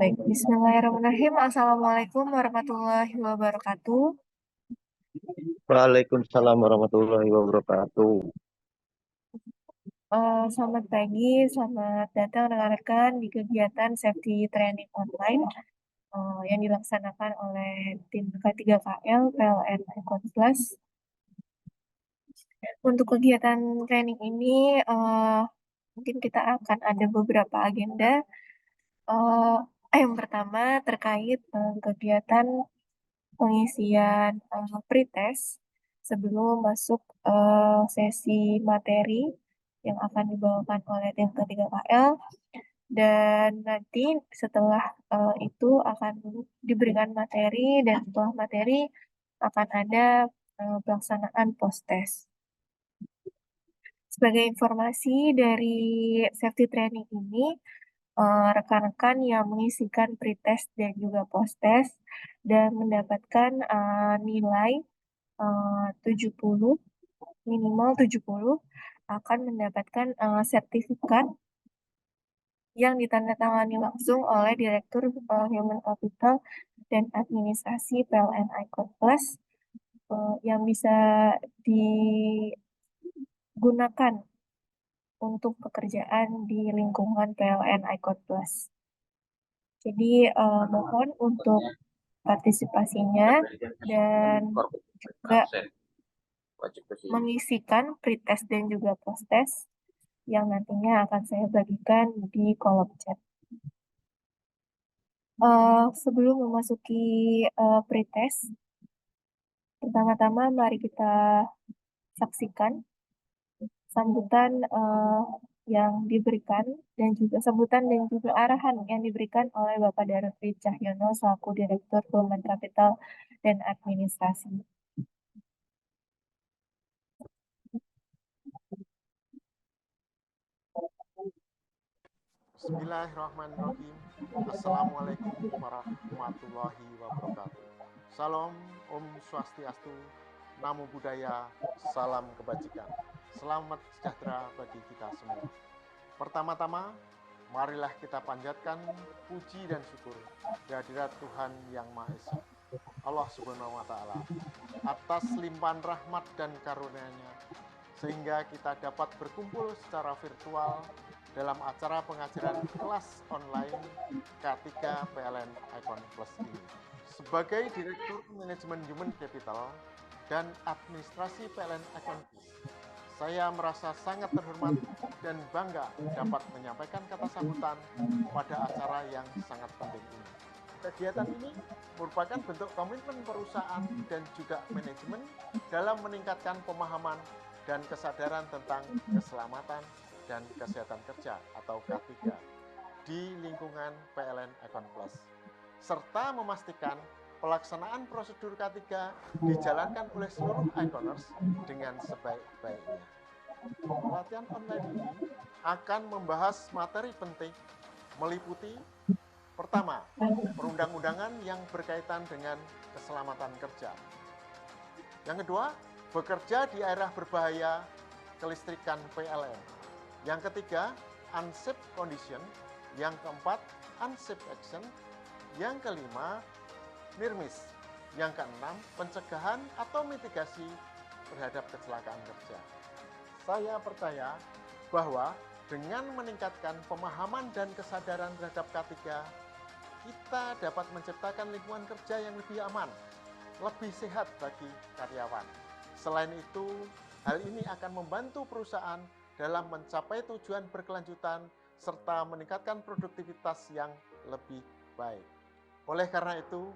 Baik, Bismillahirrahmanirrahim. Assalamualaikum warahmatullahi wabarakatuh. Waalaikumsalam warahmatullahi wabarakatuh. Selamat pagi, selamat datang rekan-rekan di kegiatan Safety Training Online yang dilaksanakan oleh tim K3KL PLN Icon Plus. Untuk kegiatan training ini, mungkin kita akan ada beberapa agenda. Eh, yang pertama terkait kegiatan pengisian pretest sebelum masuk sesi materi yang akan dibawakan oleh tim K3KL, dan nanti setelah itu akan diberikan materi, dan setelah materi akan ada pelaksanaan post test. Sebagai informasi dari safety training ini, rekan-rekan yang mengisikan pretest dan juga post-test dan mendapatkan nilai 70, minimal 70, akan mendapatkan sertifikat yang ditandatangani langsung oleh Direktur Human Capital dan Administrasi PLN Icon Plus, yang bisa digunakan untuk pekerjaan di lingkungan PLN Icon Plus. Jadi mohon untuk partisipasinya dan juga mengisikan pretest dan juga posttest yang nantinya akan saya bagikan di kolom chat. Sebelum memasuki pretest, pertama-tama mari kita saksikan sambutan yang diberikan dan juga arahan yang diberikan oleh Bapak Darutri Cahyono selaku Direktur Human Capital dan Administrasi. Bismillahirrahmanirrahim. Assalamualaikum warahmatullahi wabarakatuh. Salam, Om Swastiastu, Namo Buddhaya, salam kebajikan. Selamat sejahtera bagi kita semua. Pertama-tama, marilah kita panjatkan puji dan syukur kehadirat Tuhan Yang Maha Esa, Allah Subhanahu wa Ta'ala, atas limpahan rahmat dan karunia-Nya, sehingga kita dapat berkumpul secara virtual dalam acara pengajaran kelas online K3 PLN Icon Plus ini. Sebagai Direktur Manajemen Human Capital dan Administrasi PLN Icon Plus, saya merasa sangat terhormat dan bangga dapat menyampaikan kata sambutan pada acara yang sangat penting ini. Kegiatan ini merupakan bentuk komitmen perusahaan dan juga manajemen dalam meningkatkan pemahaman dan kesadaran tentang keselamatan dan kesehatan kerja atau K3 di lingkungan PLN Icon Plus, serta memastikan pelaksanaan prosedur K3 dijalankan oleh seluruh Iconers dengan sebaik-baiknya. Pelatihan online ini akan membahas materi penting meliputi: pertama, perundang-undangan yang berkaitan dengan keselamatan kerja. Yang kedua, bekerja di area berbahaya kelistrikan PLN. Yang ketiga, unsafe condition. Yang keempat, unsafe action. Yang kelima, NIRMIS. Yang keenam, pencegahan atau mitigasi terhadap kecelakaan kerja. Saya percaya bahwa dengan meningkatkan pemahaman dan kesadaran terhadap K3, kita dapat menciptakan lingkungan kerja yang lebih aman, lebih sehat bagi karyawan. Selain itu, hal ini akan membantu perusahaan dalam mencapai tujuan berkelanjutan serta meningkatkan produktivitas yang lebih baik. Oleh karena itu,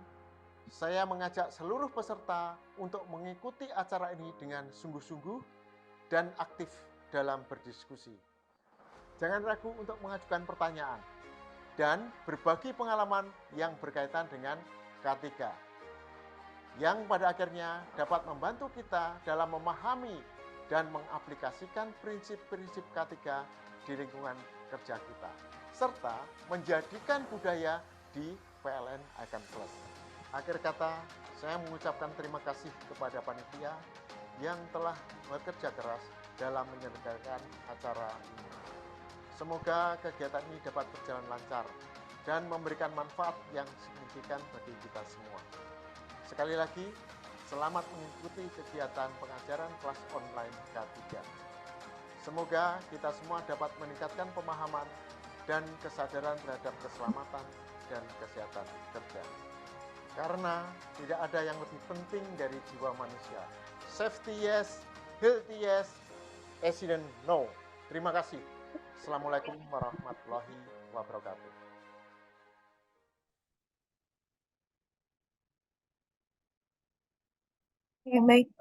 saya mengajak seluruh peserta untuk mengikuti acara ini dengan sungguh-sungguh dan aktif dalam berdiskusi. Jangan ragu untuk mengajukan pertanyaan dan berbagi pengalaman yang berkaitan dengan K3, yang pada akhirnya dapat membantu kita dalam memahami dan mengaplikasikan prinsip-prinsip K3 di lingkungan kerja kita, serta menjadikan budaya di PLN Icon Plus. Akhir kata, saya mengucapkan terima kasih kepada panitia yang telah bekerja keras dalam menyelenggarakan acara ini. Semoga kegiatan ini dapat berjalan lancar dan memberikan manfaat yang signifikan bagi kita semua. Sekali lagi, selamat mengikuti kegiatan pengajaran kelas online K3. Semoga kita semua dapat meningkatkan pemahaman dan kesadaran terhadap keselamatan dan kesehatan kerja. Karena tidak ada yang lebih penting dari jiwa manusia. Safety yes, healthy yes, accident no. Terima kasih. Assalamualaikum warahmatullahi wabarakatuh. Ya, baik.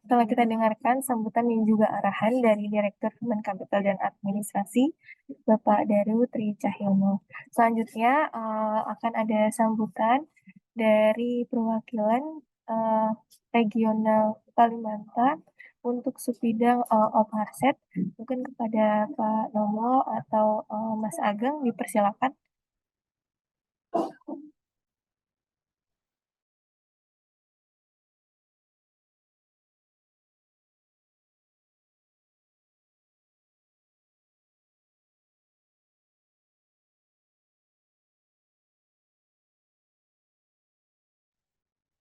Setelah kita dengarkan sambutan dan juga arahan dari Direktur Human Capital dan Administrasi, Bapak Daru Tri Cahyono. Selanjutnya akan ada sambutan dari perwakilan regional Kalimantan untuk Subbidang Opharset. Mungkin kepada Pak Nomo atau Mas Ageng dipersilakan.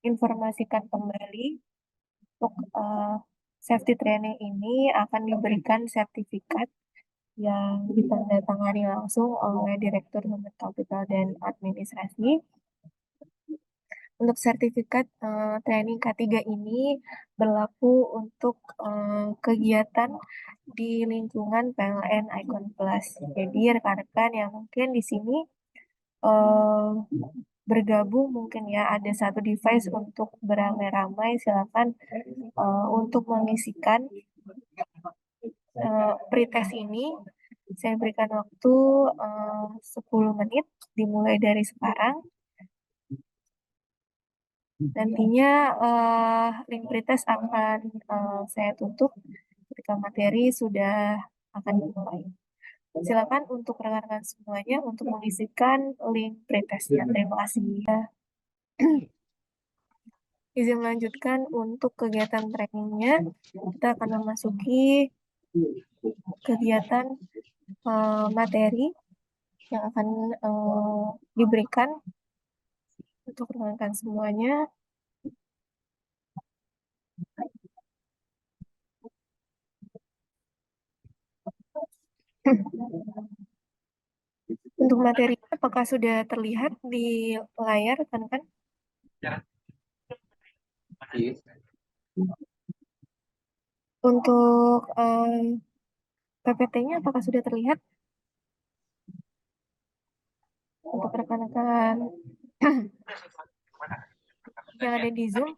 Informasikan kembali untuk safety training ini akan diberikan sertifikat yang ditandatangani langsung oleh Direktur Human Capital dan Administrasi. Untuk sertifikat training K3 ini berlaku untuk kegiatan di lingkungan PLN Icon Plus. Jadi rekan-rekan yang mungkin di sini bergabung mungkin ya ada satu device untuk beramai-ramai, silakan untuk mengisikan pretest ini. Saya berikan waktu 10 menit dimulai dari sekarang. Nantinya link pretest akan saya tutup ketika materi sudah akan dimulai. Silakan untuk rekan-rekan semuanya untuk mengisikan link pretestnya. Terima kasih. Izin melanjutkan untuk kegiatan trainingnya, kita akan memasuki kegiatan materi yang akan diberikan untuk rekan-rekan semuanya. Untuk materi, apakah sudah terlihat di layar, rekan-rekan? Untuk PPT-nya apakah sudah terlihat? Untuk rekan-rekan yang ada di Zoom.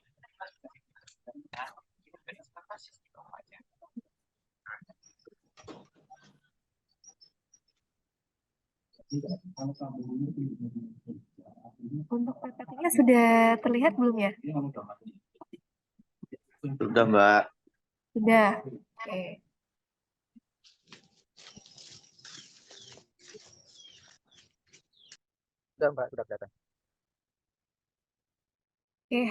Untuk PPT-nya sudah terlihat belum ya? Sudah, Mbak. Sudah. Oke. Sudah, Mbak. Sudah kelihatan. Oke.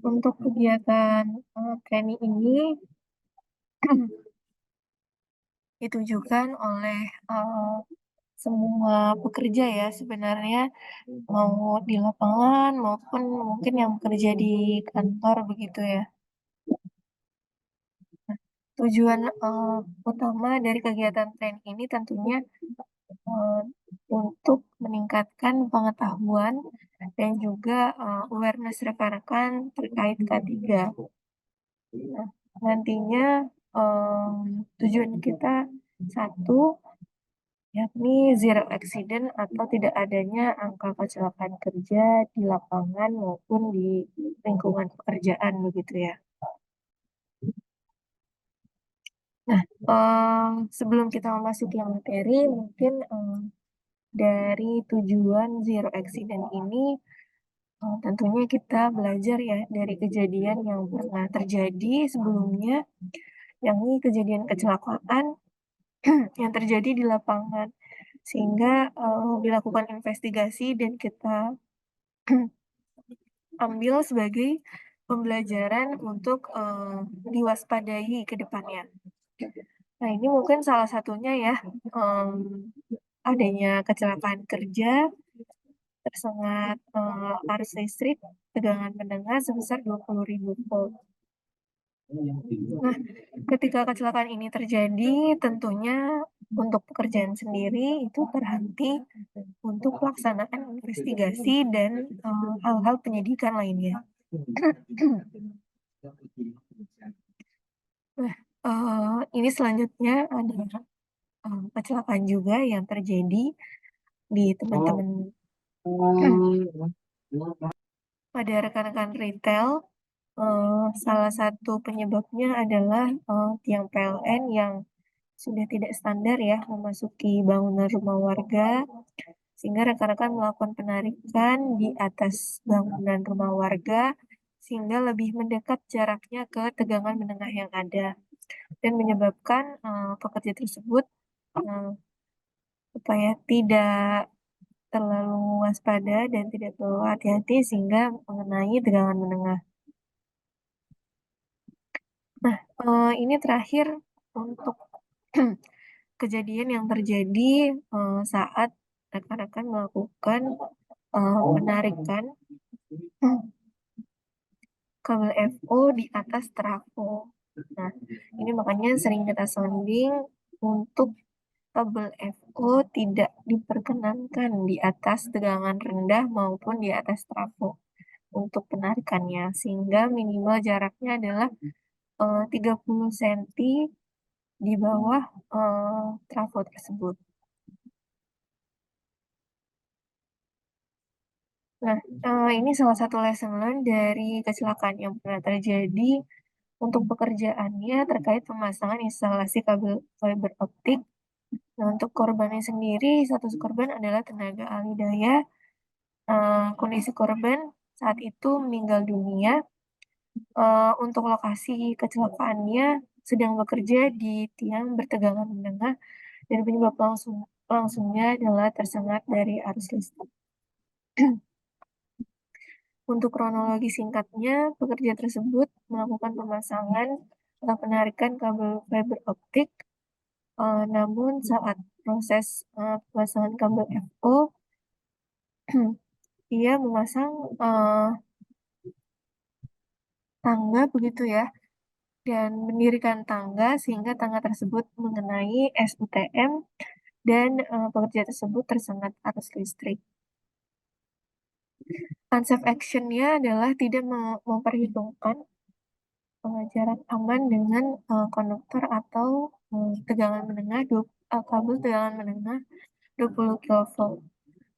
Untuk kegiatan training ini ditujukan oleh semua pekerja ya sebenarnya, mau di lapangan maupun mungkin yang bekerja di kantor begitu ya. Tujuan utama dari kegiatan training ini tentunya untuk meningkatkan pengetahuan dan juga awareness rekan-rekan terkait K3. Nah, nantinya tujuan kita satu, yakni zero accident atau tidak adanya angka kecelakaan kerja di lapangan maupun di lingkungan pekerjaan begitu ya. Nah, sebelum kita memasuki materi, mungkin dari tujuan zero accident ini tentunya kita belajar ya dari kejadian yang pernah terjadi sebelumnya, yakni kejadian kecelakaan yang terjadi di lapangan, sehingga dilakukan investigasi dan kita ambil sebagai pembelajaran untuk diwaspadai ke depannya. Nah, ini mungkin salah satunya ya, adanya kecelakaan kerja, tersengat arus listrik, tegangan menengah sebesar 20.000 volt. Nah, ketika kecelakaan ini terjadi, tentunya untuk pekerjaan sendiri itu terhenti untuk pelaksanaan investigasi dan hal-hal penyidikan lainnya. Nah, ini selanjutnya ada kecelakaan juga yang terjadi di teman-teman pada rekan-rekan retail. Salah satu penyebabnya adalah tiang PLN yang sudah tidak standar ya memasuki bangunan rumah warga, sehingga rekan-rekan melakukan penarikan di atas bangunan rumah warga sehingga lebih mendekat jaraknya ke tegangan menengah yang ada dan menyebabkan pekerja tersebut supaya tidak terlalu waspada dan tidak terlalu hati-hati sehingga mengenai tegangan menengah. Nah, ini terakhir untuk kejadian yang terjadi saat rekan-rekan melakukan penarikan kabel FO di atas trafo. Nah, ini makanya sering kita sounding untuk kabel FO tidak diperkenankan di atas tegangan rendah maupun di atas trafo untuk penarikannya, sehingga minimal jaraknya adalah 30 cm di bawah trafo tersebut. Nah, ini salah satu lesson learn dari kecelakaan yang pernah terjadi untuk pekerjaannya terkait pemasangan instalasi kabel fiber optik. Nah, untuk korbannya sendiri, status korban adalah tenaga ahli daya. Kondisi korban saat itu meninggal dunia. Untuk lokasi kecelakaannya sedang bekerja di tiang bertegangan menengah dan penyebab langsungnya adalah tersengat dari arus listrik. Untuk kronologi singkatnya, pekerja tersebut melakukan pemasangan atau penarikan kabel fiber optik, namun saat proses pemasangan kabel FO, ia memasang tangga begitu ya, dan mendirikan tangga sehingga tangga tersebut mengenai SUTM dan pekerja tersebut tersengat arus listrik. Unsafe action-nya adalah tidak memperhitungkan jarak aman dengan konduktor atau tegangan menengah kabel tegangan menengah 20 kV.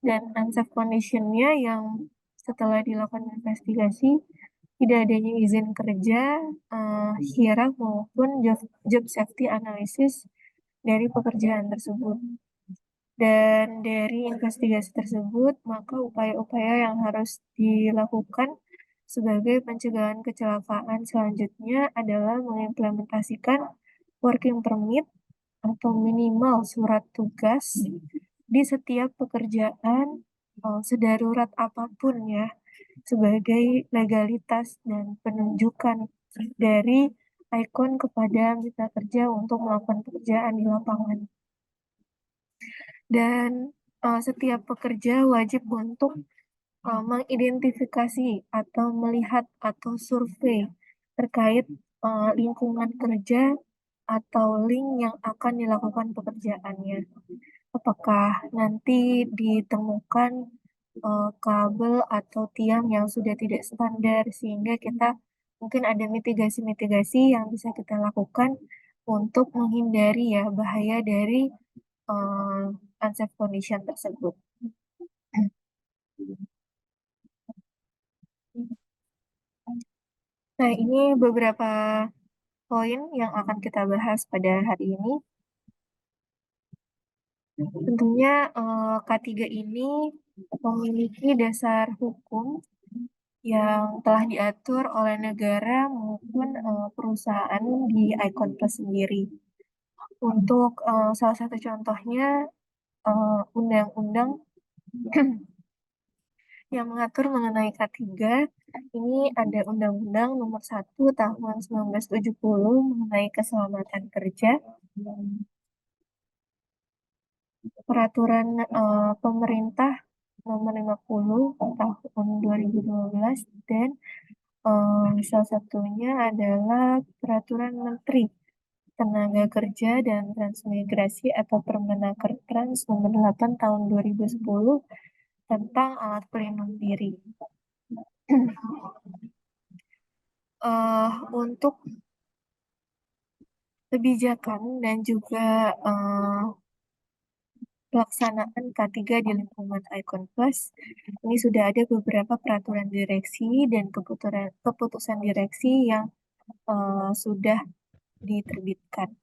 Dan unsafe condition-nya yang setelah dilakukan investigasi tidak adanya izin kerja, HIRA maupun job safety analysis dari pekerjaan tersebut. Dan dari investigasi tersebut, maka upaya-upaya yang harus dilakukan sebagai pencegahan kecelakaan selanjutnya adalah mengimplementasikan working permit atau minimal surat tugas di setiap pekerjaan sedarurat apapun ya, sebagai legalitas dan penunjukan dari ikon kepada mitra kerja untuk melakukan pekerjaan di lapangan. Dan setiap pekerja wajib untuk mengidentifikasi atau melihat atau survei terkait lingkungan kerja atau link yang akan dilakukan pekerjaannya. Apakah nanti ditemukan kabel atau tiang yang sudah tidak standar sehingga kita mungkin ada mitigasi-mitigasi yang bisa kita lakukan untuk menghindari ya bahaya dari unsafe condition tersebut. Nah, ini beberapa poin yang akan kita bahas pada hari ini. Tentunya K3 ini memiliki dasar hukum yang telah diatur oleh negara maupun perusahaan di Icon Plus sendiri. Untuk salah satu contohnya undang-undang yang mengatur mengenai K3. Ini ada Undang-Undang Nomor 1 Tahun 1970 mengenai keselamatan kerja, Peraturan Pemerintah Nomor 50 Tahun 2012, dan salah satunya adalah Peraturan Menteri Tenaga Kerja dan Transmigrasi atau Permenaker Trans Nomor 8 Tahun 2010 tentang alat pelindung diri. Untuk kebijakan dan juga pelaksanaan K3 di lingkungan Icon Plus, ini sudah ada beberapa peraturan direksi dan keputusan direksi yang sudah diterbitkan.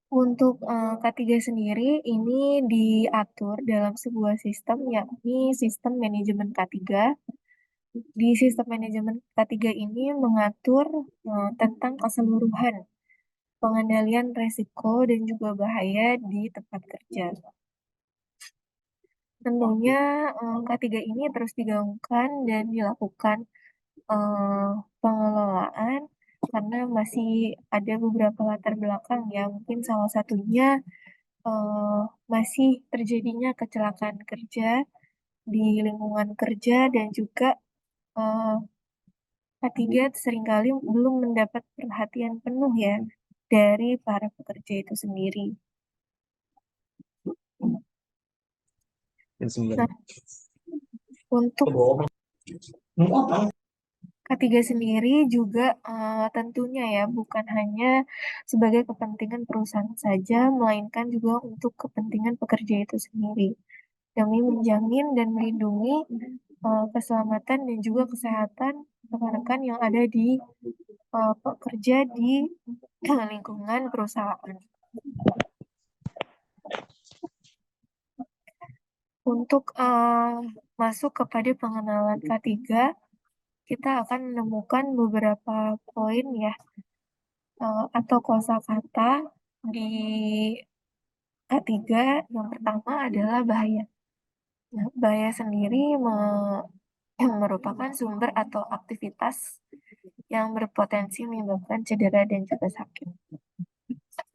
Untuk K3 sendiri ini diatur dalam sebuah sistem, yakni sistem manajemen K3. Di sistem manajemen K3 ini mengatur tentang keseluruhan pengendalian resiko dan juga bahaya di tempat kerja. Tentunya K3 ini terus digaungkan dan dilakukan pengelolaan karena masih ada beberapa latar belakang ya, mungkin salah satunya masih terjadinya kecelakaan kerja di lingkungan kerja, dan juga K3 seringkali belum mendapat perhatian penuh ya dari para pekerja itu sendiri. Nah, untuk K3 sendiri juga tentunya ya bukan hanya sebagai kepentingan perusahaan saja, melainkan juga untuk kepentingan pekerja itu sendiri, demi menjamin dan melindungi keselamatan dan juga kesehatan rekan-rekan yang ada di pekerja di lingkungan perusahaan. Untuk masuk kepada pengenalan K3, kita akan menemukan beberapa poin ya atau kosakata di K3. Yang pertama adalah bahaya. Nah, bahaya sendiri merupakan sumber atau aktivitas yang berpotensi menyebabkan cedera dan juga sakit.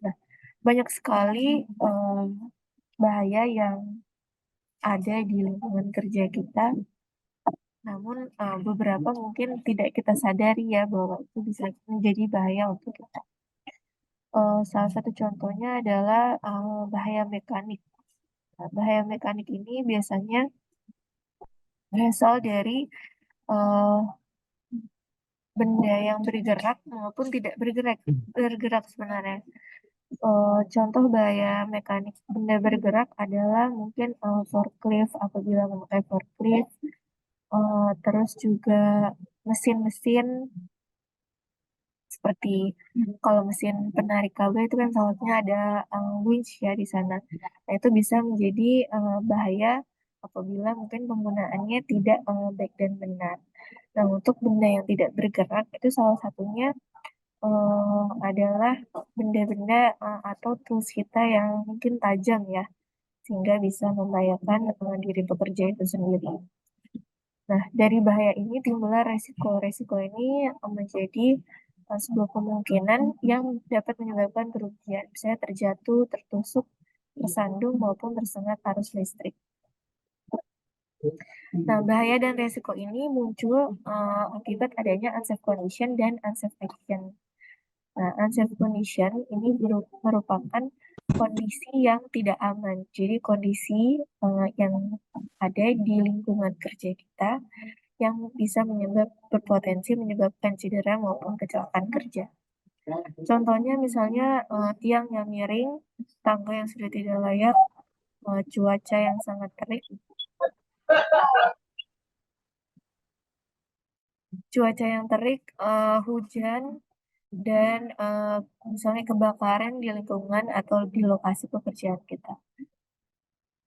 Nah, banyak sekali bahaya yang ada di lingkungan kerja kita, namun beberapa mungkin tidak kita sadari ya bahwa itu bisa menjadi bahaya untuk kita. Salah satu contohnya adalah bahaya mekanik. Nah, bahaya mekanik ini biasanya berasal dari benda yang bergerak maupun tidak bergerak sebenarnya. Contoh bahaya mekanik benda bergerak adalah mungkin forklift, apabila memakai forklift, terus juga mesin-mesin seperti kalau mesin penarik kabel itu kan salahnya ada winch ya di sana. Nah, itu bisa menjadi bahaya apabila mungkin penggunaannya tidak baik dan benar. Nah, untuk benda yang tidak bergerak itu salah satunya adalah benda-benda atau tools kita yang mungkin tajam ya, sehingga bisa membahayakan diri pekerja itu sendiri. Nah, dari bahaya ini timbullah resiko. Resiko ini menjadi sebuah kemungkinan yang dapat menyebabkan kerugian, misalnya terjatuh, tertusuk, tersandung, maupun tersengat arus listrik. Nah, bahaya dan resiko ini muncul akibat adanya unsafe condition dan unsafe action. Nah, unsafe condition ini merupakan kondisi yang tidak aman. Jadi kondisi yang ada di lingkungan kerja kita yang bisa berpotensi menyebabkan cedera maupun kecelakaan kerja. Contohnya misalnya tiang yang miring, tangga yang sudah tidak layak, cuaca yang sangat terik, hujan, dan misalnya kebakaran di lingkungan atau di lokasi pekerjaan kita.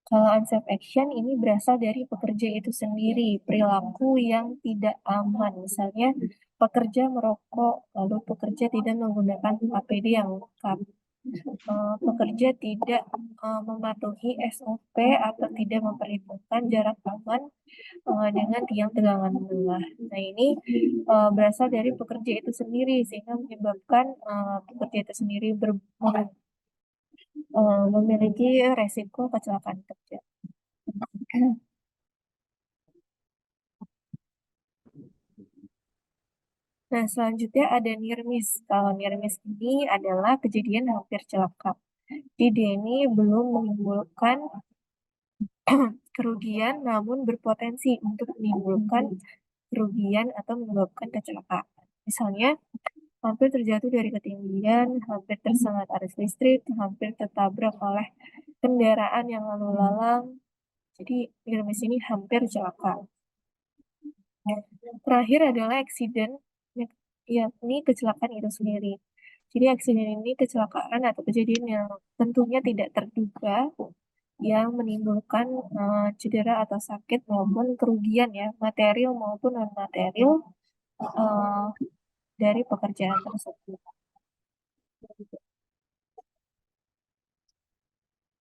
Kalau unsafe action ini berasal dari pekerja itu sendiri, perilaku yang tidak aman, misalnya pekerja merokok, lalu pekerja tidak menggunakan APD yang lengkap, pekerja tidak mematuhi SOP atau tidak memperhitungkan jarak aman dengan tiang tegangan menengah. Nah, ini berasal dari pekerja itu sendiri sehingga menyebabkan pekerja itu sendiri memiliki resiko kecelakaan kerja. Nah, selanjutnya ada near miss. Kalau near miss ini adalah kejadian hampir celaka. Jadi ini belum menimbulkan kerugian, namun berpotensi untuk menimbulkan kerugian atau menyebabkan kecelakaan. Misalnya, hampir terjatuh dari ketinggian, hampir tersengat arus listrik, hampir tertabrak oleh kendaraan yang lalu lalang. Jadi, near miss ini hampir celaka. Terakhir adalah accident, yakni kecelakaan itu sendiri. Jadi accident ini kecelakaan atau kejadian yang tentunya tidak terduga yang menimbulkan cedera atau sakit maupun kerugian ya, material maupun non material dari pekerjaan tersebut.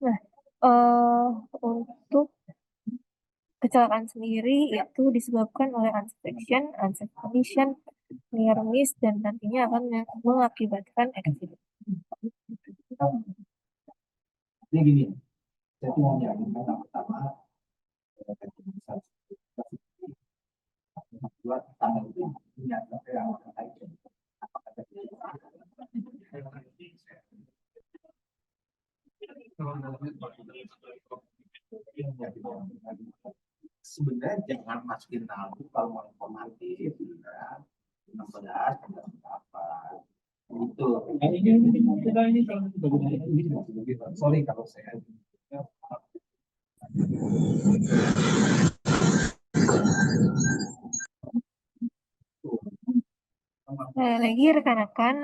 Nah, untuk kecelakaan sendiri itu disebabkan oleh unsafe condition, near miss, dan nantinya akan mengakibatkan accident. Ini gini, saya tuh mau meyakinkan yang pertama, buat tanggal itu punya yang terkait. Sebenarnya jangan masukin nafsu kalau mau informatif, ya. 16 apa itu. Sorry kalau saya. Nah, lagi rekan-rekan,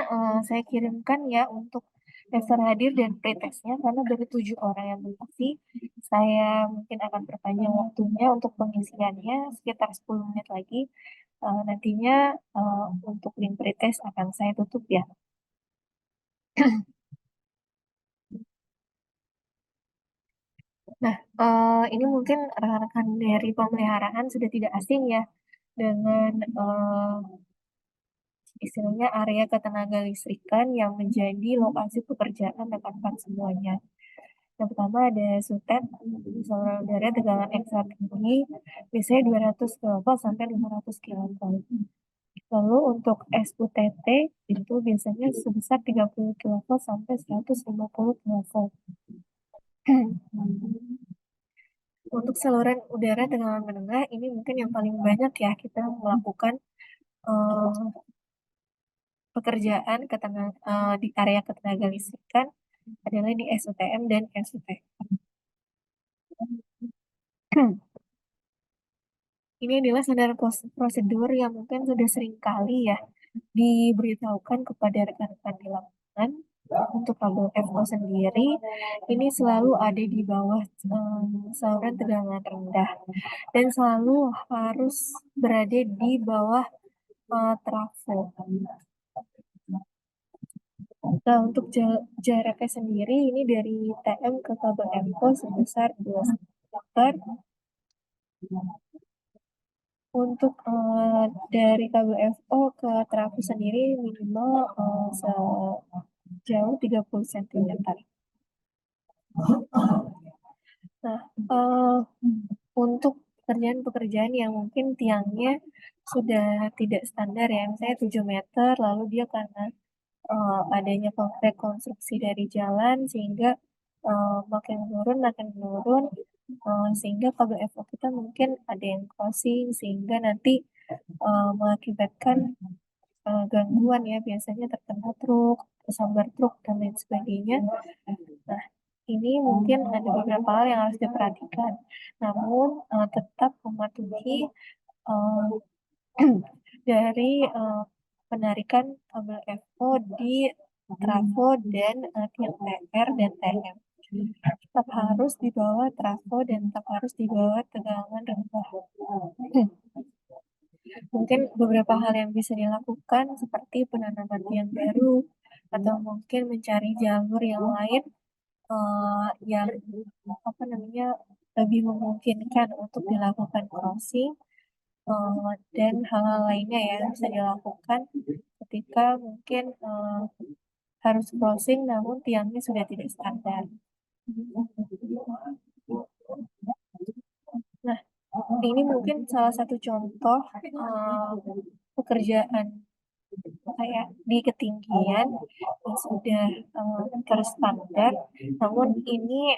saya kirimkan ya untuk daftar hadir dan pretestnya karena dari 7 orang yang mengisi, saya mungkin akan perpanjang waktunya untuk pengisiannya sekitar 10 menit lagi. Nantinya untuk link pretest akan saya tutup ya. Nah, ini mungkin rekan-rekan dari pemeliharaan sudah tidak asing ya dengan istilahnya area ketenaga listrikan yang menjadi lokasi pekerjaan rekan-rekan semuanya. Yang pertama ada SUTET, saluran udara tegangan ekstra tinggi, biasanya 200 kV sampai 500 kV. Lalu untuk SUTT itu biasanya sebesar 30 kV sampai 150 kV. Untuk saluran udara tegangan menengah ini mungkin yang paling banyak ya kita melakukan pekerjaan di area ketenaga listrikan adalah di SUTM dan SUTM. Ini adalah standar prosedur yang mungkin sudah sering kali ya diberitahukan kepada rekan-rekan di lapangan. Untuk kabel FO sendiri, ini selalu ada di bawah saluran tegangan rendah dan selalu harus berada di bawah trafo. Nah, untuk jaraknya sendiri ini dari TM ke kabel FO sebesar 2 meter. Untuk dari kabel FO ke trafo sendiri minimal sejauh 30 cm. Nah, untuk pekerjaan-pekerjaan yang mungkin tiangnya sudah tidak standar ya, misalnya 7 meter, lalu dia karena adanya rekonstruksi dari jalan sehingga makin menurun, sehingga kabel FO kita mungkin ada yang crossing sehingga nanti mengakibatkan gangguan ya, biasanya terkena truk, tersambar truk dan lain sebagainya. Nah, ini mungkin ada beberapa hal yang harus diperhatikan, namun tetap mematuhi dari penarikan kabel FO di trafo dan tiang TR dan TM. Tetap harus di bawah trafo dan tetap harus di bawah tegangan rendah. Mungkin mungkin beberapa hal yang bisa dilakukan seperti penanaman tiang baru atau mungkin mencari jalur yang lain yang apa namanya lebih memungkinkan untuk dilakukan crossing dan hal-hal lainnya ya yang bisa dilakukan ketika mungkin harus crossing namun tiangnya sudah tidak standar. Nah, ini mungkin salah satu contoh pekerjaan kayak di ketinggian yang sudah terstandar. Namun ini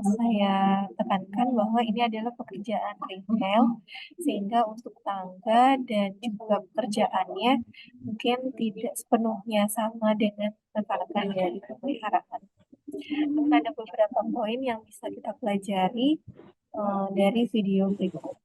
saya tekankan bahwa ini adalah pekerjaan retail sehingga untuk tangga dan juga pekerjaannya mungkin tidak sepenuhnya sama dengan rekan-rekan dari pemeliharaan. Namun ada beberapa poin yang bisa kita pelajari dari video berikut.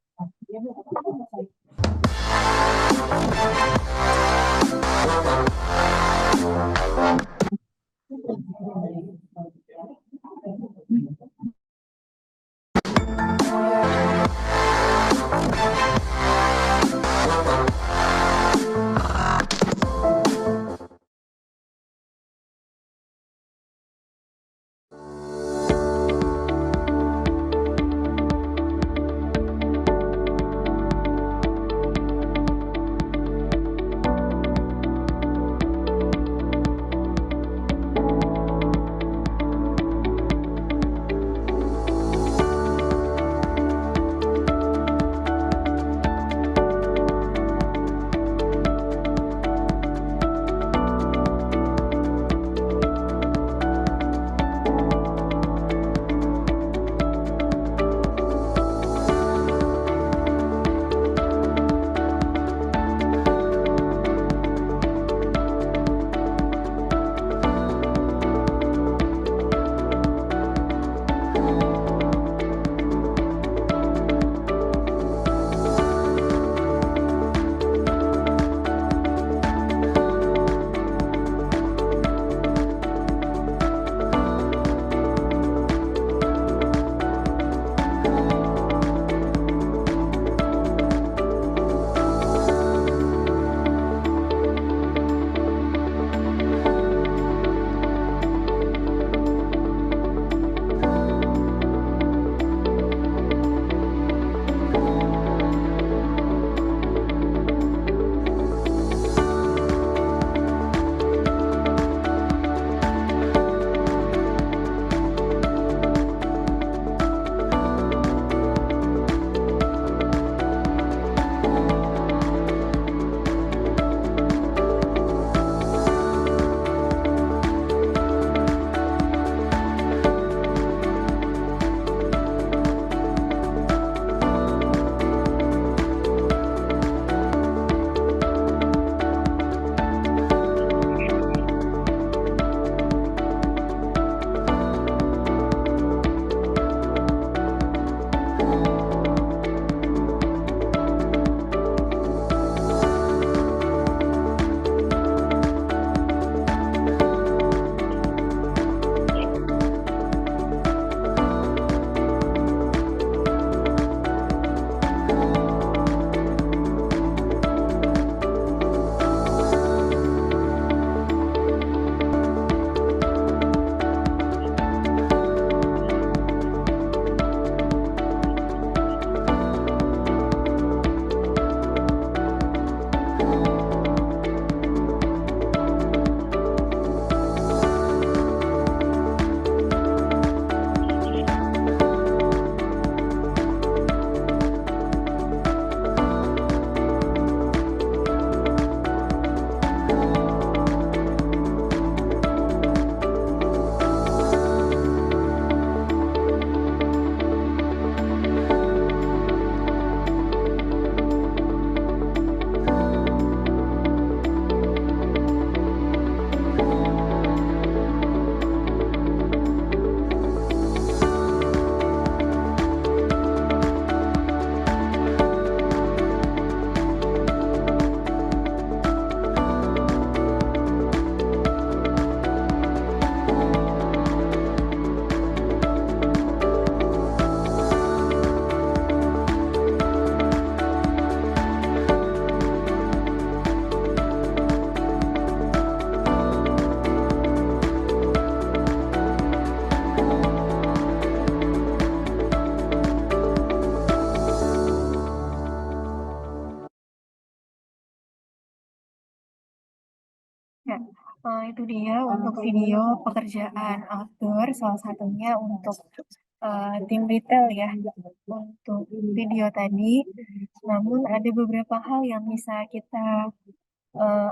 Itu dia untuk video pekerjaan outdoor, salah satunya untuk tim retail ya, untuk video tadi. Namun ada beberapa hal yang bisa kita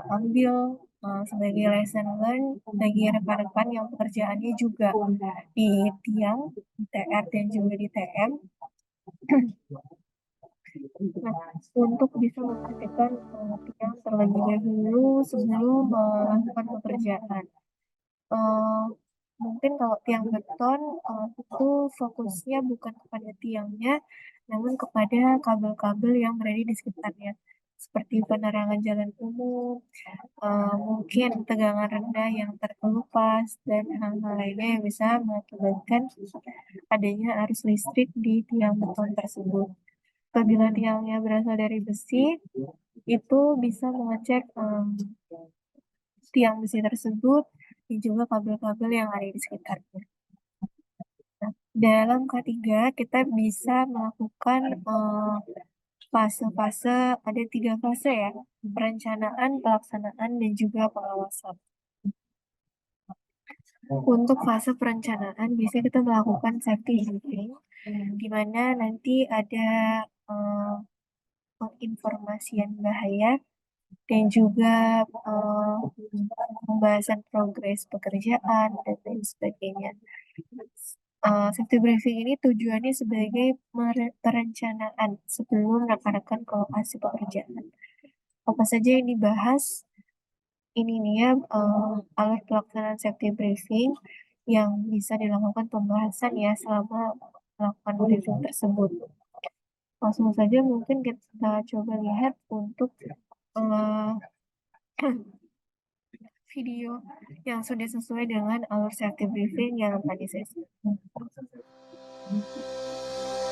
ambil sebagai lesson learn bagi rekan-rekan yang pekerjaannya juga di tiang, di TR dan juga di TM. Nah, untuk bisa memperhatikan tiang terlebih dahulu sebelum melakukan pekerjaan. Mungkin kalau tiang beton itu fokusnya bukan kepada tiangnya, namun kepada kabel-kabel yang berada di sekitarnya, seperti penerangan jalan umum, mungkin tegangan rendah yang terkelupas, dan hal-hal lainnya yang bisa mengakibatkan adanya arus listrik di tiang beton tersebut. Apabila tiangnya berasal dari besi, itu bisa mengecek tiang besi tersebut dan juga kabel-kabel yang ada di sekitarnya. Nah, dalam K3 kita bisa melakukan fase-fase, ada 3 fase ya, perencanaan, pelaksanaan, dan juga pengawasan. Untuk fase perencanaan, biasanya kita melakukan safety briefing, di mana nanti ada penginformasian bahaya dan juga pembahasan progres pekerjaan dan lain sebagainya. Safety briefing ini tujuannya sebagai perencanaan sebelum rekan-rekan ke lokasi pekerjaan. Apa saja yang dibahas? Ini dia alur pelaksanaan safety briefing yang bisa dilakukan pembahasan ya selama melakukan briefing tersebut. Langsung saja mungkin kita coba lihat untuk video yang sudah sesuai dengan alur safety briefing yang tadi saya sebutkan.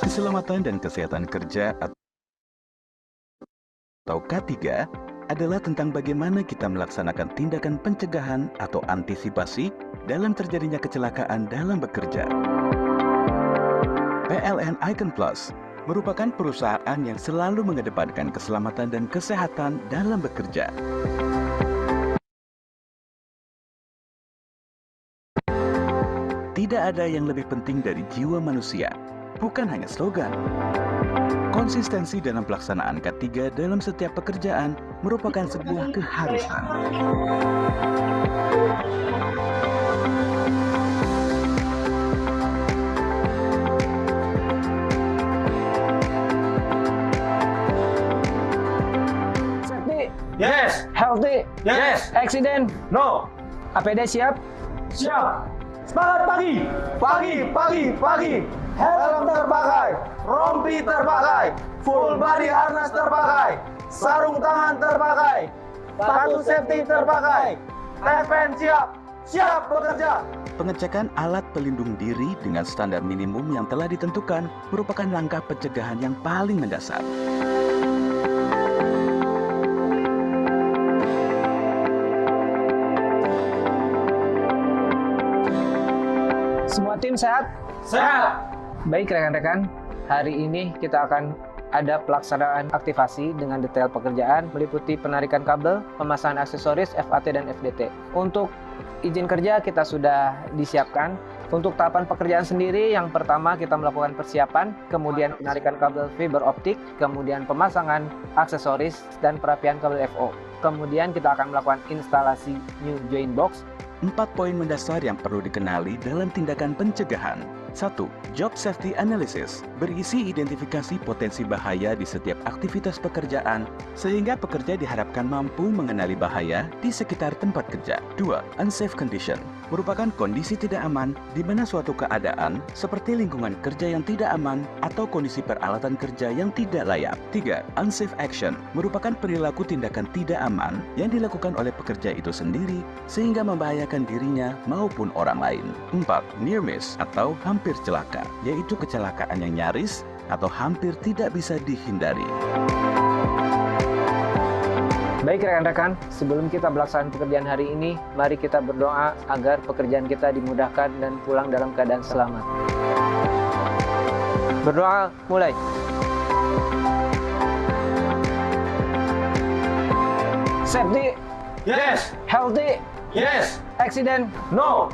Keselamatan dan kesehatan kerja atau K3 adalah tentang bagaimana kita melaksanakan tindakan pencegahan atau antisipasi dalam terjadinya kecelakaan dalam bekerja. PLN Icon Plus merupakan perusahaan yang selalu mengedepankan keselamatan dan kesehatan dalam bekerja. Tidak ada yang lebih penting dari jiwa manusia, bukan hanya slogan. Konsistensi dalam pelaksanaan K3 dalam setiap pekerjaan merupakan sebuah keharusan. Safety, Yes. healthy, Yes. accident, No. APD siap, Siap. Semangat pagi. Pagi. Helm terpakai, rompi terpakai, full body harness terpakai, sarung tangan terpakai, sepatu safety terpakai. TFN siap bekerja. Pengecekan alat pelindung diri dengan standar minimum yang telah ditentukan merupakan langkah pencegahan yang paling mendasar. semua tim sehat? Sehat. Baik rekan-rekan, hari ini kita akan ada pelaksanaan aktivasi dengan detail pekerjaan meliputi penarikan kabel, pemasangan aksesoris FAT dan FDT. Untuk izin kerja kita sudah disiapkan. Untuk tahapan pekerjaan sendiri, yang pertama kita melakukan persiapan, kemudian penarikan kabel fiber optik, kemudian pemasangan aksesoris dan perapian kabel FO. Kemudian kita akan melakukan instalasi new joint box. 4 poin mendasar yang perlu dikenali dalam tindakan pencegahan. 1. Job Safety Analysis berisi identifikasi potensi bahaya di setiap aktivitas pekerjaan sehingga pekerja diharapkan mampu mengenali bahaya di sekitar tempat kerja. 2. Unsafe Condition merupakan kondisi tidak aman di mana suatu keadaan seperti lingkungan kerja yang tidak aman atau kondisi peralatan kerja yang tidak layak. 3. Unsafe Action merupakan perilaku tindakan tidak aman yang dilakukan oleh pekerja itu sendiri sehingga membahayakan dirinya maupun orang lain. 4. Near miss atau hampir celaka, yaitu kecelakaan yang nyaris atau hampir tidak bisa dihindari. Baik rekan-rekan, sebelum kita melaksanakan pekerjaan hari ini, mari kita berdoa agar pekerjaan kita dimudahkan dan pulang dalam keadaan selamat. Berdoa mulai. Safety. Yes. Healthy. Yes. Accident. No.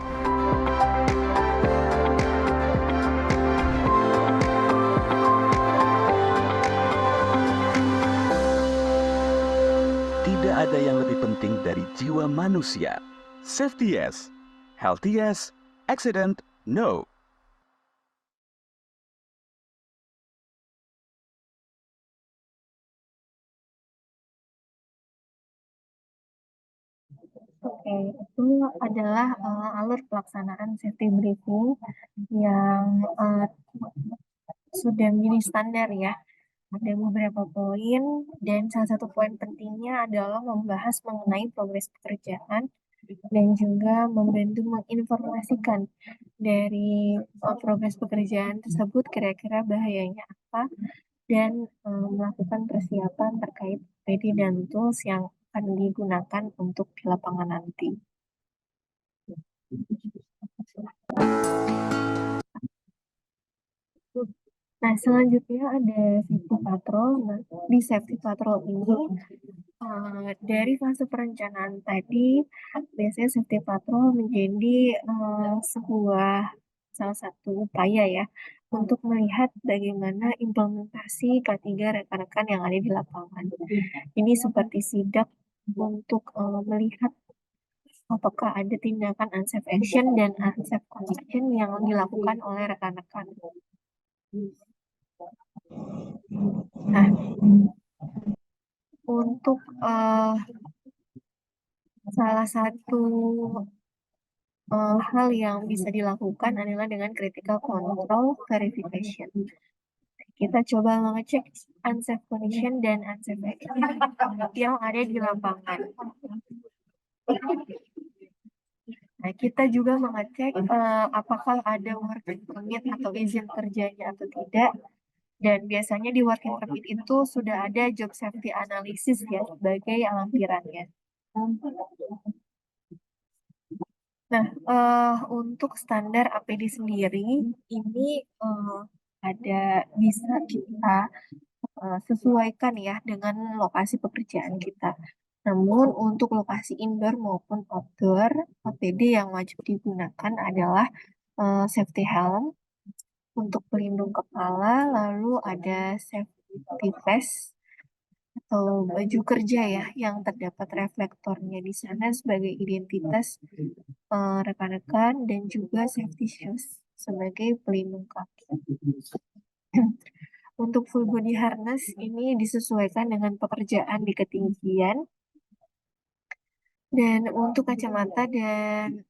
Tidak ada yang lebih penting dari jiwa manusia. Safety yes, healthy yes, accident no. Oke, itu adalah alur pelaksanaan safety briefing yang sudah menjadi standar ya. Ada beberapa poin dan salah satu poin pentingnya adalah membahas mengenai progres pekerjaan dan juga membantu menginformasikan dari progres pekerjaan tersebut kira-kira bahayanya apa dan melakukan persiapan terkait APD dan tools yang akan digunakan untuk di lapangan nanti. Nah, selanjutnya ada safety patrol. Nah, di safety patrol ini dari fase perencanaan tadi, biasanya safety patrol menjadi salah satu upaya ya untuk melihat bagaimana implementasi K3 rekan-rekan yang ada di lapangan. Ini seperti sidak untuk melihat apakah ada tindakan unsafe action dan unsafe conduct yang dilakukan oleh rekan-rekan. Nah, untuk salah satu hal yang bisa dilakukan adalah dengan critical control verification. Kita coba mengecek unsafe condition dan unsafe action yang ada di lapangan. Nah, kita juga mengecek apakah ada working permit atau izin kerjanya atau tidak. Dan biasanya di working permit itu sudah ada job safety analysis ya sebagai lampirannya. Nah, untuk standar APD sendiri ini bisa kita sesuaikan ya dengan lokasi pekerjaan kita. Namun untuk lokasi indoor maupun outdoor, APD yang wajib digunakan adalah safety helm untuk pelindung kepala, lalu ada safety vest atau baju kerja ya yang terdapat reflektornya di sana sebagai identitas rekan-rekan dan juga safety shoes sebagai pelindung kaki. Untuk full body harness ini disesuaikan dengan pekerjaan di ketinggian. Dan untuk kacamata dan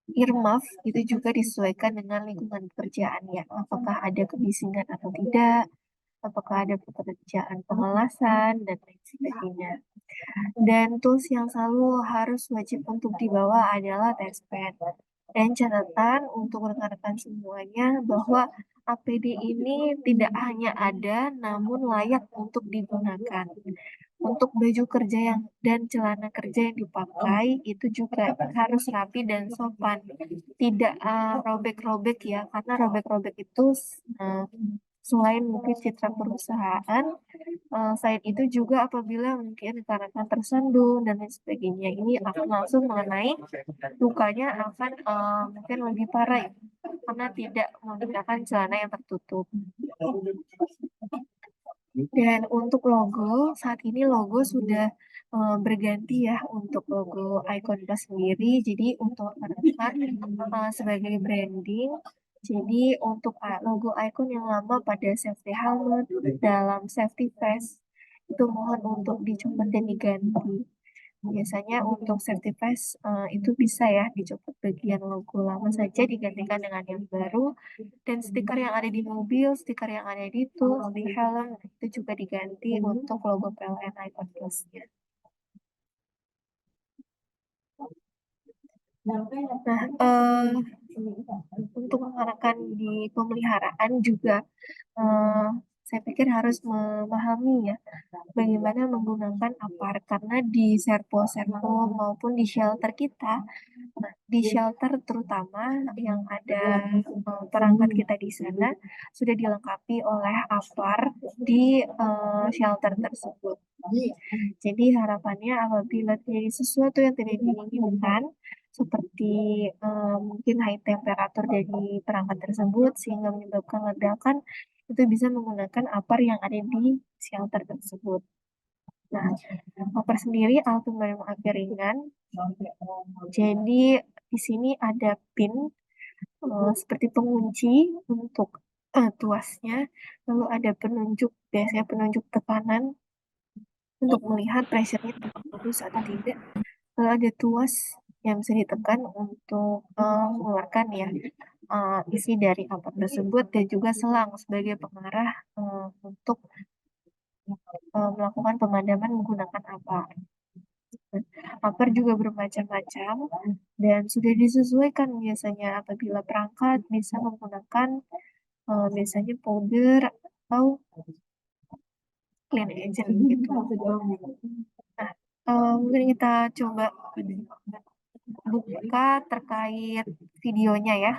earmuff itu juga disesuaikan dengan lingkungan pekerjaan ya. Apakah ada kebisingan atau tidak, apakah ada pekerjaan pengelasan, dan lain sebagainya. Dan tools yang selalu harus wajib untuk dibawa adalah test pen. Dan catatan untuk rekan-rekan semuanya bahwa APD ini tidak hanya ada, namun layak untuk digunakan. Untuk baju kerja dan celana kerja yang dipakai itu juga harus rapi dan sopan, tidak robek-robek ya, karena robek-robek itu selain mungkin citra perusahaan, selain itu juga apabila mungkin rekan-rekan tersandung dan lain sebagainya, ini akan langsung mengenai lukanya akan mungkin lebih parah ya, karena tidak menggunakan celana yang tertutup. Dan untuk logo, saat ini logo sudah berganti ya untuk logo Icon Plus sendiri. Jadi untuk rekan-rekan sebagai branding, jadi untuk logo Icon yang lama pada safety helmet, dalam safety vest, itu mohon untuk dicopot dan diganti. Biasanya untuk safety vest itu bisa ya dicopot bagian logo lama saja digantikan dengan yang baru. Dan stiker yang ada di mobil, stiker yang ada di tools, di helm, itu juga diganti untuk logo PLN Icon Plus-nya. Nah, untuk rekan di pemeliharaan juga saya pikir harus memahami ya bagaimana menggunakan apar, karena di serpo-serpo maupun di shelter kita, di shelter terutama yang ada perangkat kita di sana sudah dilengkapi oleh apar di shelter tersebut. Jadi harapannya apabila terjadi sesuatu yang tidak diinginkan, seperti mungkin high temperatur dari perangkat tersebut sehingga menyebabkan ledakan, itu bisa menggunakan APAR yang ada di shelter tersebut. Nah, APAR sendiri alat pemadam api ringan. Jadi di sini ada pin seperti pengunci untuk tuasnya, lalu ada penunjuk, biasanya penunjuk tekanan untuk melihat pressure-nya tepat bagus atau tidak. Lalu ada tuas yang bisa ditekan untuk mengeluarkan ya isi dari APAR tersebut, dan juga selang sebagai pengarah untuk melakukan pemadaman menggunakan APAR. APAR juga bermacam-macam dan sudah disesuaikan biasanya apabila perangkat bisa menggunakan biasanya powder atau clean agent gitu. Nah, mungkin kita coba buka terkait videonya ya.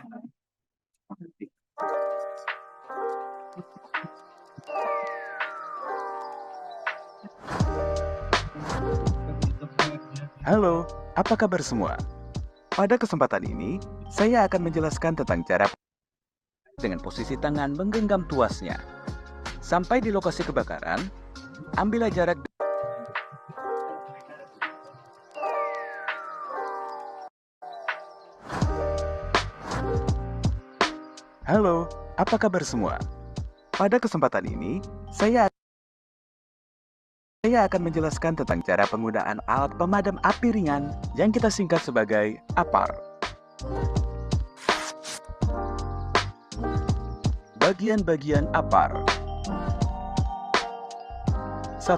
Halo, apa kabar semua? Pada kesempatan ini, saya akan menjelaskan tentang cara dengan posisi tangan menggenggam tuasnya. Sampai di lokasi kebakaran, ambillah jarak. Halo, apa kabar semua? Pada kesempatan ini, saya akan menjelaskan tentang cara penggunaan alat pemadam api ringan yang kita singkat sebagai APAR. Bagian-bagian APAR. 1.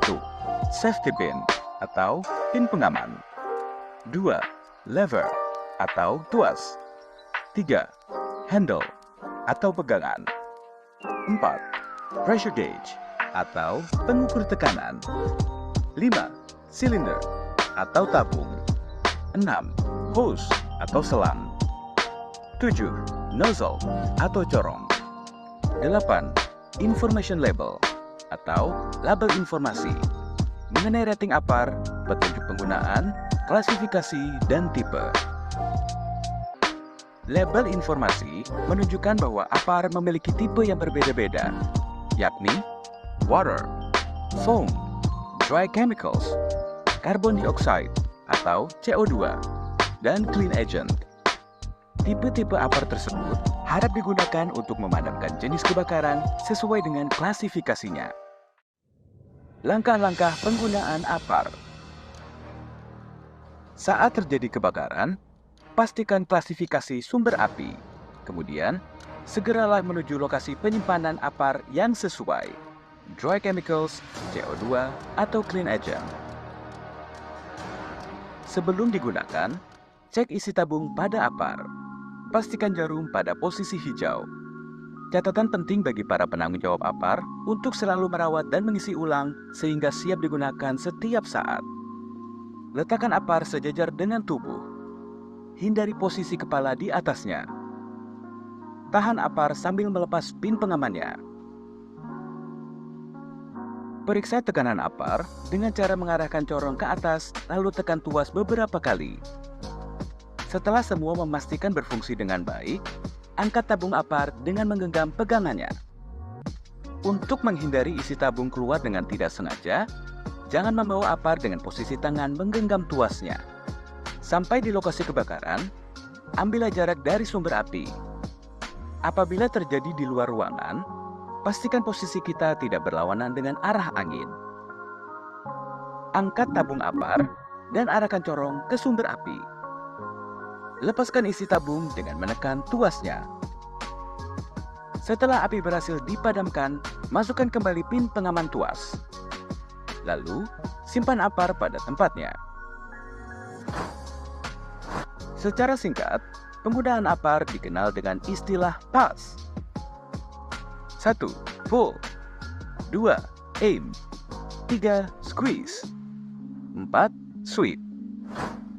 Safety pin atau pin pengaman. 2. Lever atau tuas. 3. Handle atau pegangan. 4. Pressure gauge atau pengukur tekanan. 5. Silinder atau tabung. 6. Hose atau selang. 7. Nozzle atau corong. 8. Information label atau label informasi mengenai rating APAR, petunjuk penggunaan, klasifikasi, dan tipe. Label informasi menunjukkan bahwa APAR memiliki tipe yang berbeda-beda, yakni water, foam, dry chemicals, carbon dioxide atau CO2, dan clean agent. Tipe-tipe APAR tersebut harap digunakan untuk memadamkan jenis kebakaran sesuai dengan klasifikasinya. Langkah-langkah penggunaan APAR. Saat terjadi kebakaran, pastikan klasifikasi sumber api. Kemudian, segeralah menuju lokasi penyimpanan APAR yang sesuai. Dry chemicals, CO2, atau clean agent. Sebelum digunakan, cek isi tabung pada APAR. Pastikan jarum pada posisi hijau. Catatan penting bagi para penanggung jawab APAR untuk selalu merawat dan mengisi ulang sehingga siap digunakan setiap saat. Letakkan APAR sejajar dengan tubuh. Hindari posisi kepala di atasnya. Tahan APAR sambil melepas pin pengamannya. Periksa tekanan APAR dengan cara mengarahkan corong ke atas lalu tekan tuas beberapa kali. Setelah semua memastikan berfungsi dengan baik, angkat tabung APAR dengan menggenggam pegangannya. Untuk menghindari isi tabung keluar dengan tidak sengaja, jangan membawa APAR dengan posisi tangan menggenggam tuasnya. Sampai di lokasi kebakaran, ambillah jarak dari sumber api. Apabila terjadi di luar ruangan, pastikan posisi kita tidak berlawanan dengan arah angin. Angkat tabung APAR dan arahkan corong ke sumber api. Lepaskan isi tabung dengan menekan tuasnya. Setelah api berhasil dipadamkan, masukkan kembali pin pengaman tuas. Lalu, simpan APAR pada tempatnya. Secara singkat, penggunaan APAR dikenal dengan istilah PAS. 1. Pull. 2. Aim. 3. Squeeze. 4. Sweep.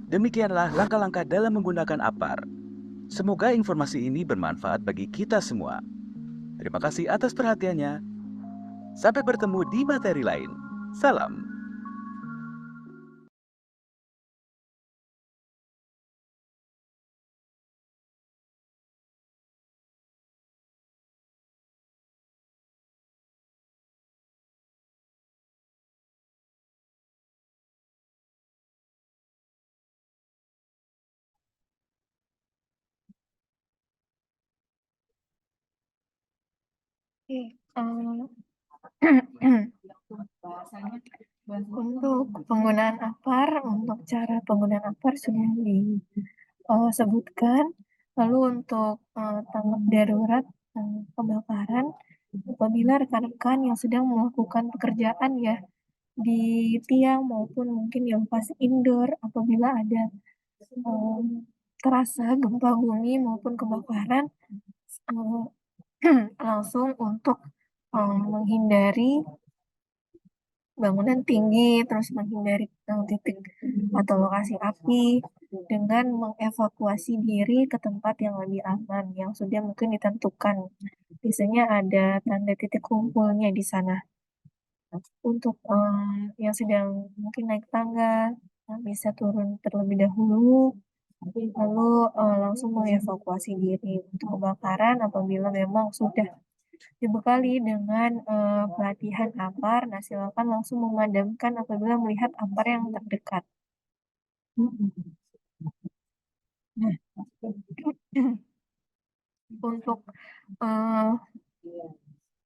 Demikianlah langkah-langkah dalam menggunakan APAR. Semoga informasi ini bermanfaat bagi kita semua. Terima kasih atas perhatiannya. Sampai bertemu di materi lain. Salam. Oke, untuk penggunaan APAR, untuk cara penggunaan APAR sudah disebutkan. Lalu untuk tanggap darurat kebakaran, apabila rekan-rekan yang sedang melakukan pekerjaan ya di tiang maupun mungkin di lokasi indoor, apabila ada terasa gempa bumi maupun kebakaran, langsung untuk menghindari bangunan tinggi, terus menghindari titik atau lokasi api dengan mengevakuasi diri ke tempat yang lebih aman, yang sudah mungkin ditentukan. Biasanya ada tanda titik kumpulnya di sana. Untuk yang sedang mungkin naik tangga, bisa turun terlebih dahulu, lalu langsung mengevakuasi diri. Untuk kebakaran, apabila memang sudah dibekali dengan pelatihan APAR, nah silakan langsung memadamkan apabila melihat APAR yang terdekat. Nah, untuk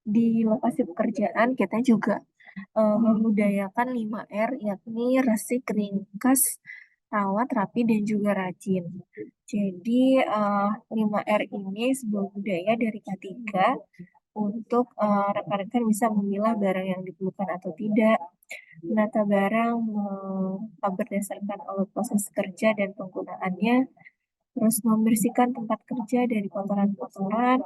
di lokasi pekerjaan kita juga membudayakan 5R, yakni resik, ringkas, rawat, rapi, dan juga rajin. Jadi 5R ini sebuah budaya dari K3 untuk rekan-rekan bisa memilah barang yang diperlukan atau tidak, menata barang berdasarkan alur proses kerja dan penggunaannya, terus membersihkan tempat kerja dari kotoran-kotoran,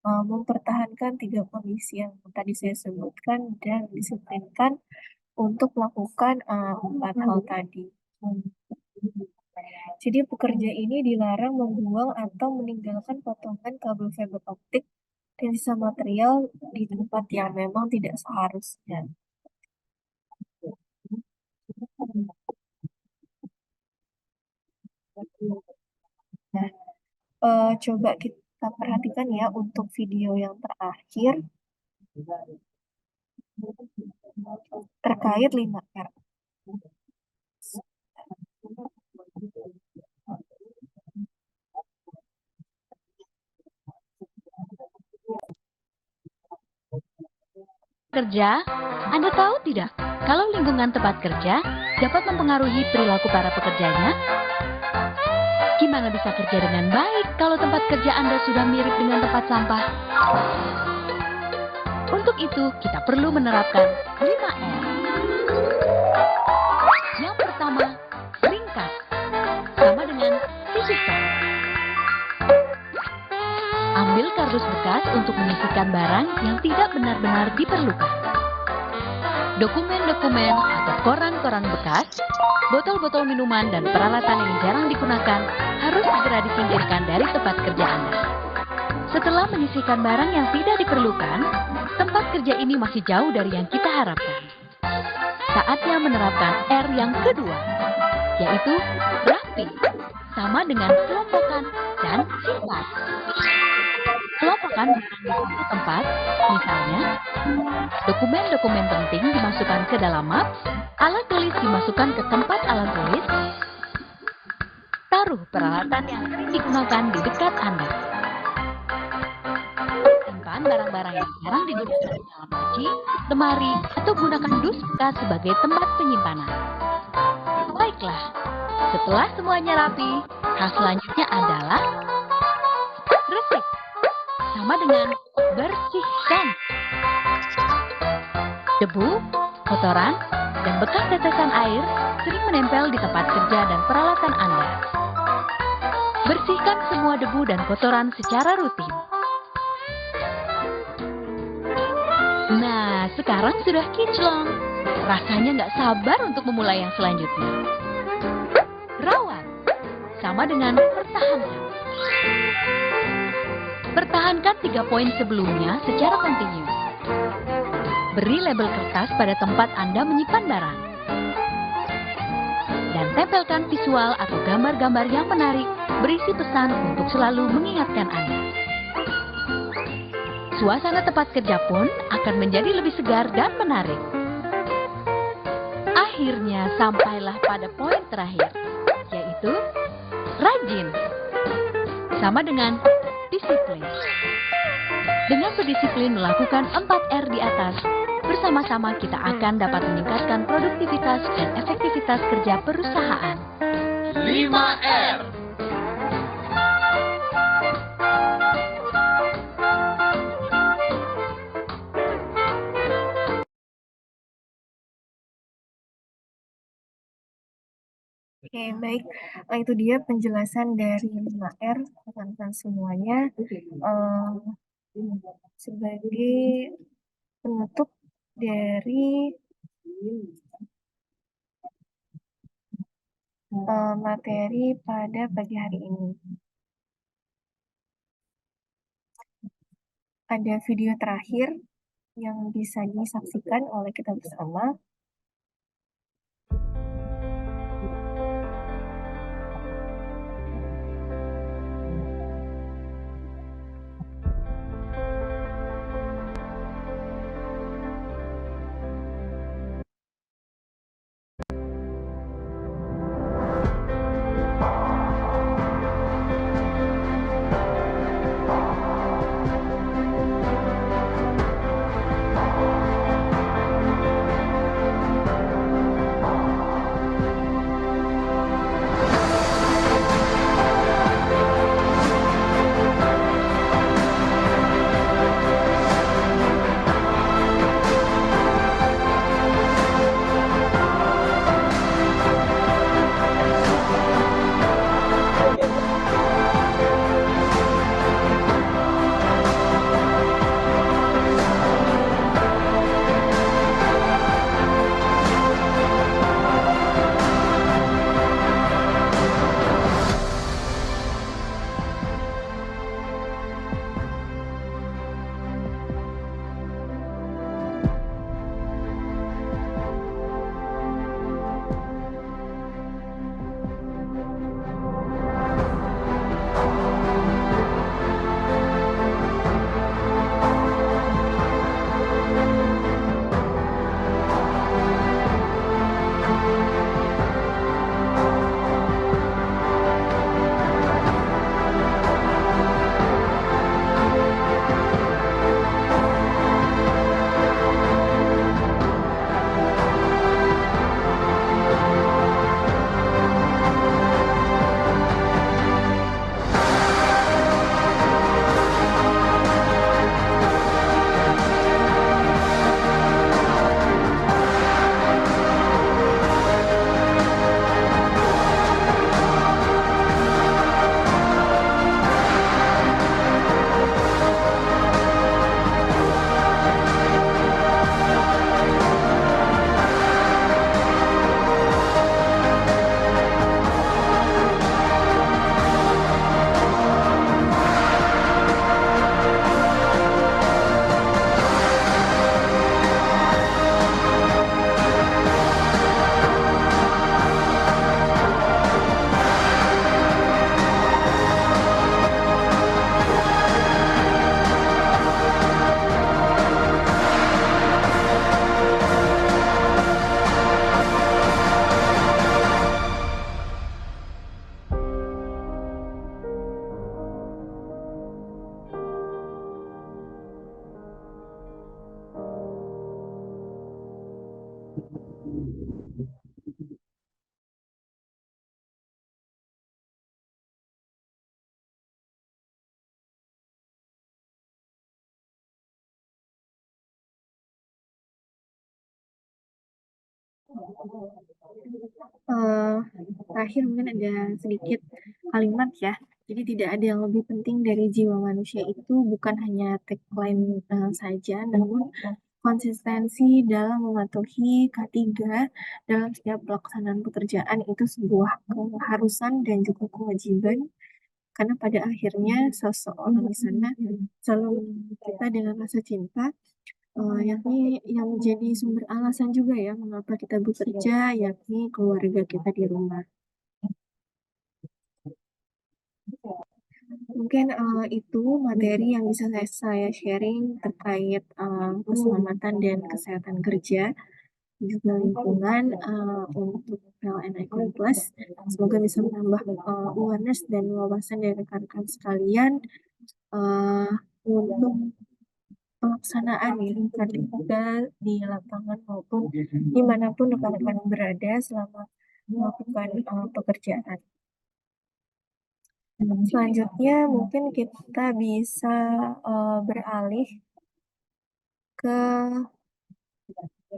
mempertahankan 3 kondisi yang tadi saya sebutkan, dan disiplinkan untuk melakukan 4 hal tadi. Jadi pekerja ini dilarang membuang atau meninggalkan potongan kabel fiber optik dan sisa material di tempat yang memang tidak seharusnya. Nah, coba kita perhatikan ya untuk video yang terakhir terkait 5R. Kerja, Anda tahu tidak, kalau lingkungan tempat kerja dapat mempengaruhi perilaku para pekerjanya? Gimana bisa kerja dengan baik kalau tempat kerja Anda sudah mirip dengan tempat sampah? Untuk itu, kita perlu menerapkan 5R. Yang pertama, ringkas, sama dengan sisihkan. Ambil kardus bekas untuk menyisihkan barang yang tidak benar-benar diperlukan. Dokumen-dokumen atau koran-koran bekas, botol-botol minuman dan peralatan yang jarang digunakan harus segera disingkirkan dari tempat kerja Anda. Setelah menyisihkan barang yang tidak diperlukan, tempat kerja ini masih jauh dari yang kita harapkan. Saatnya menerapkan R yang kedua, yaitu rapi, sama dengan kelompokan dan simpan. Kelompokkan barang di satu tempat, misalnya, dokumen-dokumen penting dimasukkan ke dalam map, alat tulis dimasukkan ke tempat alat tulis, taruh peralatan yang sering digunakan di dekat Anda. Simpan barang-barang yang jarang digunakan di dalam laci, lemari, atau gunakan dus bekas sebagai tempat penyimpanan. Baiklah, setelah semuanya rapi, hal selanjutnya adalah resik. Sama dengan bersihkan. Debu, kotoran, dan bekas tetesan air sering menempel di tempat kerja dan peralatan Anda. Bersihkan semua debu dan kotoran secara rutin. Nah, sekarang sudah kinclong. Rasanya nggak sabar untuk memulai yang selanjutnya. Rawat, sama dengan pertahankan. Pertahankan 3 poin sebelumnya secara kontinu. Beri label kertas pada tempat Anda menyimpan barang. Dan tempelkan visual atau gambar-gambar yang menarik berisi pesan untuk selalu mengingatkan Anda. Suasana tempat kerja pun akan menjadi lebih segar dan menarik. Akhirnya sampailah pada poin terakhir, yaitu rajin. Sama dengan disiplin. Dengan berdisiplin melakukan 4R di atas, bersama-sama kita akan dapat meningkatkan produktivitas dan efektivitas kerja perusahaan. 5R. Oke, baik. Itu dia penjelasan dari 5R teman-teman semuanya. Sebagai penutup dari materi pada pagi hari ini. Ada video terakhir yang bisa disaksikan oleh kita bersama. Terakhir mungkin ada sedikit kalimat ya. Jadi tidak ada yang lebih penting dari jiwa manusia itu bukan hanya tagline saja, namun konsistensi dalam mematuhi K3 dalam setiap pelaksanaan pekerjaan itu sebuah keharusan dan juga kewajiban. Karena pada akhirnya seseorang di sana selalu kita dengan rasa cinta, yakni yang menjadi sumber alasan juga ya mengapa kita bekerja, yakni keluarga kita di rumah. Mungkin itu materi yang bisa saya sharing terkait keselamatan dan kesehatan kerja, juga lingkungan untuk PLN Icon Plus. Semoga bisa menambah awareness dan wawasan dari rekan-rekan sekalian untuk pelaksanaan ya, ketika di lapangan maupun dimanapun rekan-rekan berada selama melakukan pekerjaan. Selanjutnya mungkin kita bisa beralih ke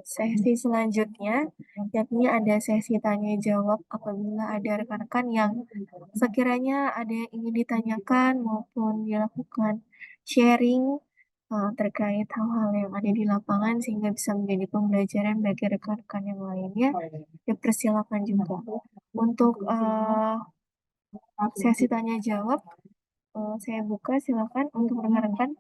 sesi selanjutnya, yakni ada sesi tanya jawab apabila ada rekan-rekan yang sekiranya ada yang ingin ditanyakan maupun dilakukan sharing terkait hal-hal yang ada di lapangan sehingga bisa menjadi pembelajaran bagi rekan-rekan yang lainnya. Dipersilakan juga untuk sesi tanya jawab. Saya buka, silakan untuk rekan-rekan.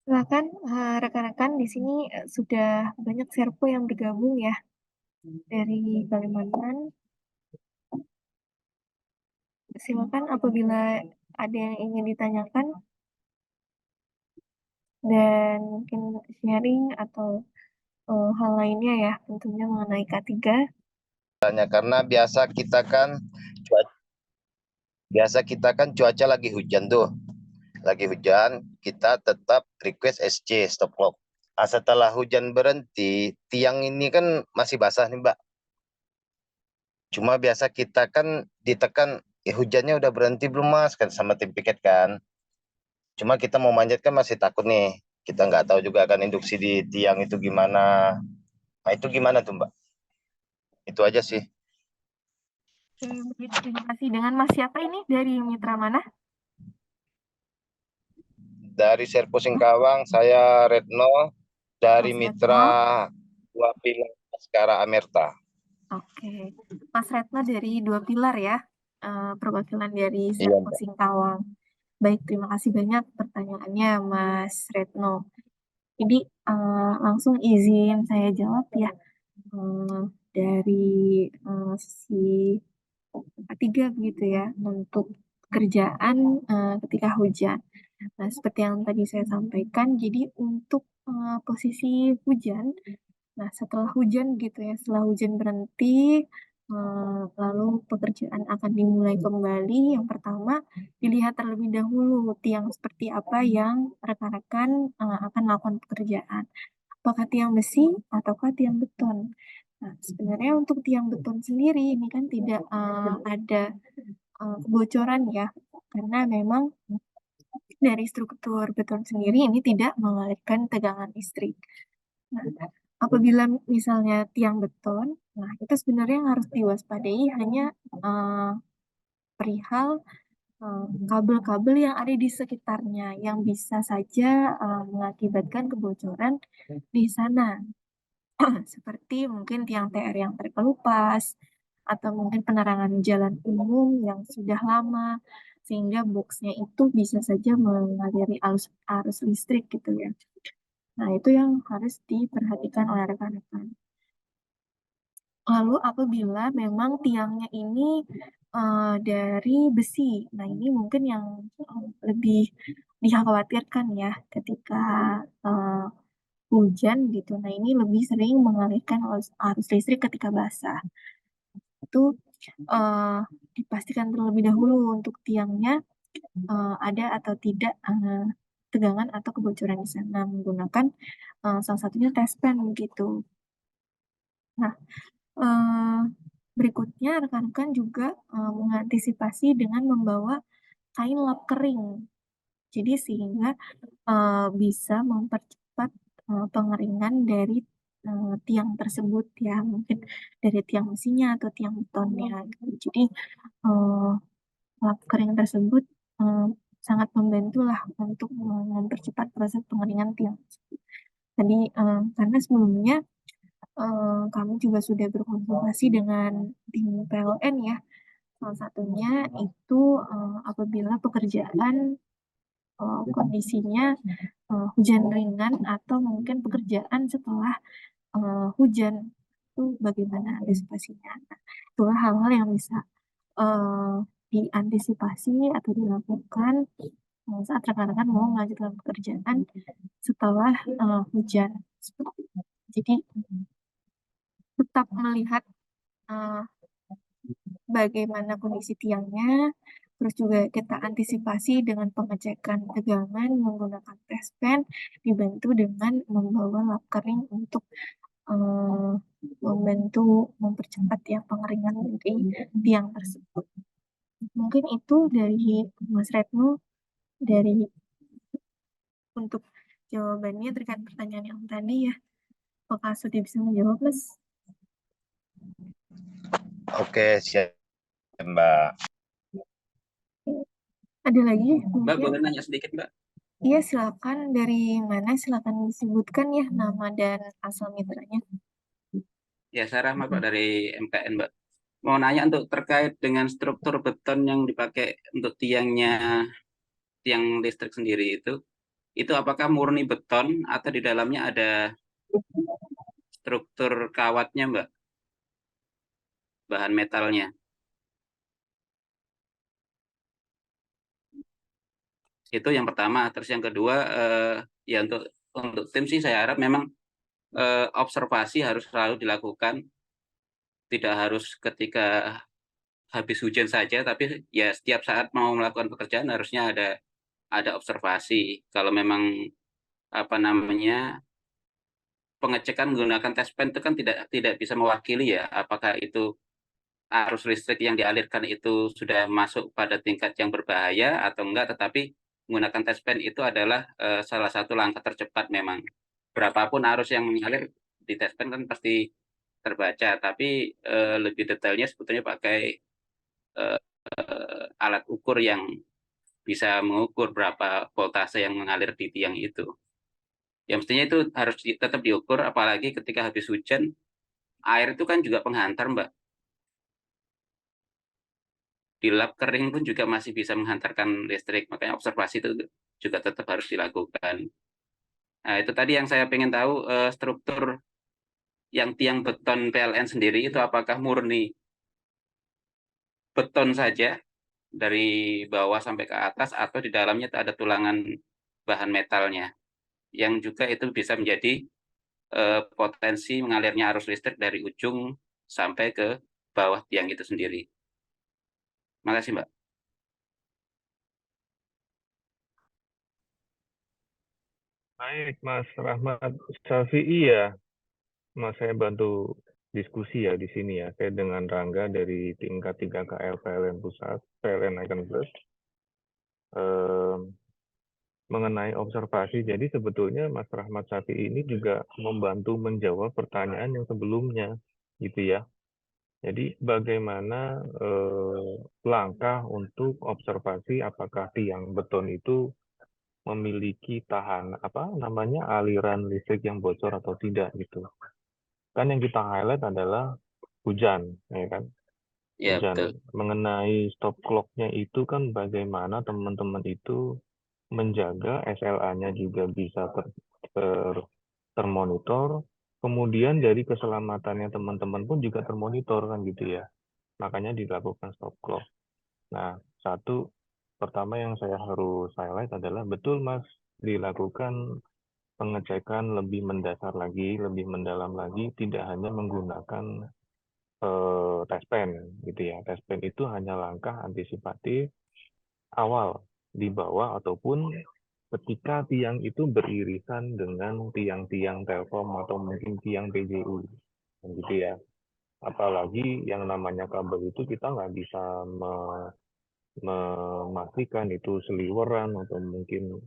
Silakan rekan-rekan di sini sudah banyak serpo yang bergabung ya dari Kalimantan. Silakan apabila ada yang ingin ditanyakan dan mungkin sharing atau hal lainnya ya, tentunya mengenai K3. Karena biasa kita kan cuaca lagi hujan tuh. Lagi hujan, kita tetap request SC, stop clock. Setelah hujan berhenti, tiang ini kan masih basah nih, Mbak. Cuma biasa kita kan ditekan, hujannya udah berhenti belum, Mas? Kan sama tim piket kan. Cuma kita mau manjat kan masih takut nih. Kita nggak tahu juga kan induksi di tiang itu gimana. Nah, itu gimana tuh, Mbak? Itu aja sih. Terima kasih. Dengan Mas siapa ini? Dari mitra mana? Dari Serpo Singkawang, saya Retno. Dari Mas mitra Retno. 2 Pilar Askara Amerta. Oke, Mas Retno dari 2 Pilar ya, perwakilan dari Iya, Serpo Mbak. Singkawang. Baik, terima kasih banyak pertanyaannya Mas Retno. Jadi langsung izin saya jawab ya. Dari sisi ketiga begitu ya, untuk kerjaan ketika hujan. Nah, seperti yang tadi saya sampaikan, jadi untuk posisi hujan, nah setelah hujan gitu ya, setelah hujan berhenti, lalu pekerjaan akan dimulai kembali. Yang pertama, dilihat terlebih dahulu tiang seperti apa yang rekan-rekan akan melakukan pekerjaan. Apakah tiang besi ataukah tiang beton? Nah, sebenarnya untuk tiang beton sendiri ini kan tidak ada kebocoran ya, karena memang dari struktur beton sendiri ini tidak mengalirkan tegangan listrik. Nah, apabila misalnya tiang beton, nah itu sebenarnya yang harus diwaspadai hanya perihal kabel-kabel yang ada di sekitarnya yang bisa saja mengakibatkan kebocoran di sana. Seperti mungkin tiang TR yang terkelupas, atau mungkin penerangan jalan umum yang sudah lama, sehingga boxnya itu bisa saja mengaliri arus listrik gitu ya. Nah, itu yang harus diperhatikan oleh rekan-rekan. Lalu apabila memang tiangnya ini dari besi, nah ini mungkin yang lebih dikhawatirkan ya ketika hujan gitu. Nah, ini lebih sering mengalirkan arus listrik ketika basah. Itu dipastikan terlebih dahulu untuk tiangnya ada atau tidak tegangan atau kebocoran di sana menggunakan salah satunya tespen gitu. Nah, berikutnya rekan-rekan juga mengantisipasi dengan membawa kain lap kering. Jadi sehingga bisa mempercepat pengeringan dari tiang tersebut ya, mungkin dari tiang besinya atau tiang betonnya. Jadi lap kering tersebut sangat membantu lah untuk mempercepat proses pengeringan tiang. Tadi karena sebelumnya kami juga sudah berkonsultasi dengan tim PLN ya. Salah satunya itu apabila pekerjaan kondisinya hujan ringan atau mungkin pekerjaan setelah hujan itu bagaimana antisipasinya. Nah, itulah hal-hal yang bisa eh, diantisipasi atau dilakukan saat rekan-rekan mau melanjutkan pekerjaan setelah hujan seperti itu. Jadi tetap melihat eh, bagaimana kondisi tiangnya, terus juga kita antisipasi dengan pengecekan tegangan menggunakan test pen, dibantu dengan membawa lap kering untuk eh, membantu mempercepat ya pengeringan dari tiang tersebut. Mungkin itu dari Mas Retno dari untuk jawabannya terkait pertanyaan yang tadi ya. Apakah sudah bisa menjawab, Mas? Oke, siap, Mbak. Ada lagi? Mbak, Mungkin? boleh nanya sedikit, Mbak? Iya, silakan. Dari mana? Silakan disebutkan ya nama dan asal mitranya. Ya, saya Rahmat, Pak, dari MKN, Mbak. Mau nanya untuk terkait dengan struktur beton yang dipakai untuk tiang listrik sendiri itu apakah murni beton atau di dalamnya ada struktur kawatnya, Mbak? Bahan metalnya. Itu yang pertama. Terus yang kedua, ya untuk tim sih saya harap memang observasi harus selalu dilakukan. Tidak harus ketika habis hujan saja, tapi ya setiap saat mau melakukan pekerjaan harusnya ada observasi. Kalau memang apa namanya pengecekan menggunakan test pen itu kan tidak bisa mewakili ya apakah itu arus listrik yang dialirkan itu sudah masuk pada tingkat yang berbahaya atau enggak, tetapi menggunakan test pen itu adalah salah satu langkah tercepat memang. Berapapun arus yang mengalir di test pen kan pasti terbaca, tapi lebih detailnya sebetulnya pakai alat ukur yang bisa mengukur berapa voltase yang mengalir di tiang itu. Ya mestinya itu harus tetap diukur, apalagi ketika habis hujan, air itu kan juga penghantar, Mbak. Di lap kering pun juga masih bisa menghantarkan listrik, makanya observasi itu juga tetap harus dilakukan. Nah, itu tadi yang saya pengen tahu, struktur yang tiang beton PLN sendiri itu apakah murni beton saja dari bawah sampai ke atas atau di dalamnya ada tulangan bahan metalnya yang juga itu bisa menjadi potensi mengalirnya arus listrik dari ujung sampai ke bawah tiang itu sendiri. Makasih, Mbak. Baik, Mas Rahmat Syafi'i ya. Mas, saya bantu diskusi ya di sini ya. Saya dengan Rangga dari tingkat 3KL PLN Pusat, PLN Icon Plus. Mengenai observasi, jadi sebetulnya Mas Rahmat Syafi'i ini juga membantu menjawab pertanyaan yang sebelumnya, gitu ya. Jadi bagaimana langkah untuk observasi apakah tiang beton itu memiliki aliran listrik yang bocor atau tidak gitu. Kan yang kita highlight adalah hujan, ya kan? Ya, Hujan. betul. Mengenai stop clock-nya itu kan bagaimana teman-teman itu menjaga SLA-nya juga bisa termonitor, kemudian dari keselamatannya teman-teman pun juga termonitor kan gitu ya. Makanya dilakukan stop clock. Nah, pertama yang saya harus highlight adalah betul Mas, dilakukan pengecekan lebih mendasar lagi, lebih mendalam lagi, tidak hanya menggunakan test pen gitu ya. Test pen itu hanya langkah antisipatif awal di bawah ataupun ketika tiang itu beririsan dengan tiang-tiang Telkom atau mungkin tiang PJU gitu ya. Apalagi yang namanya kabel itu kita nggak bisa memastikan itu seliweran atau mungkin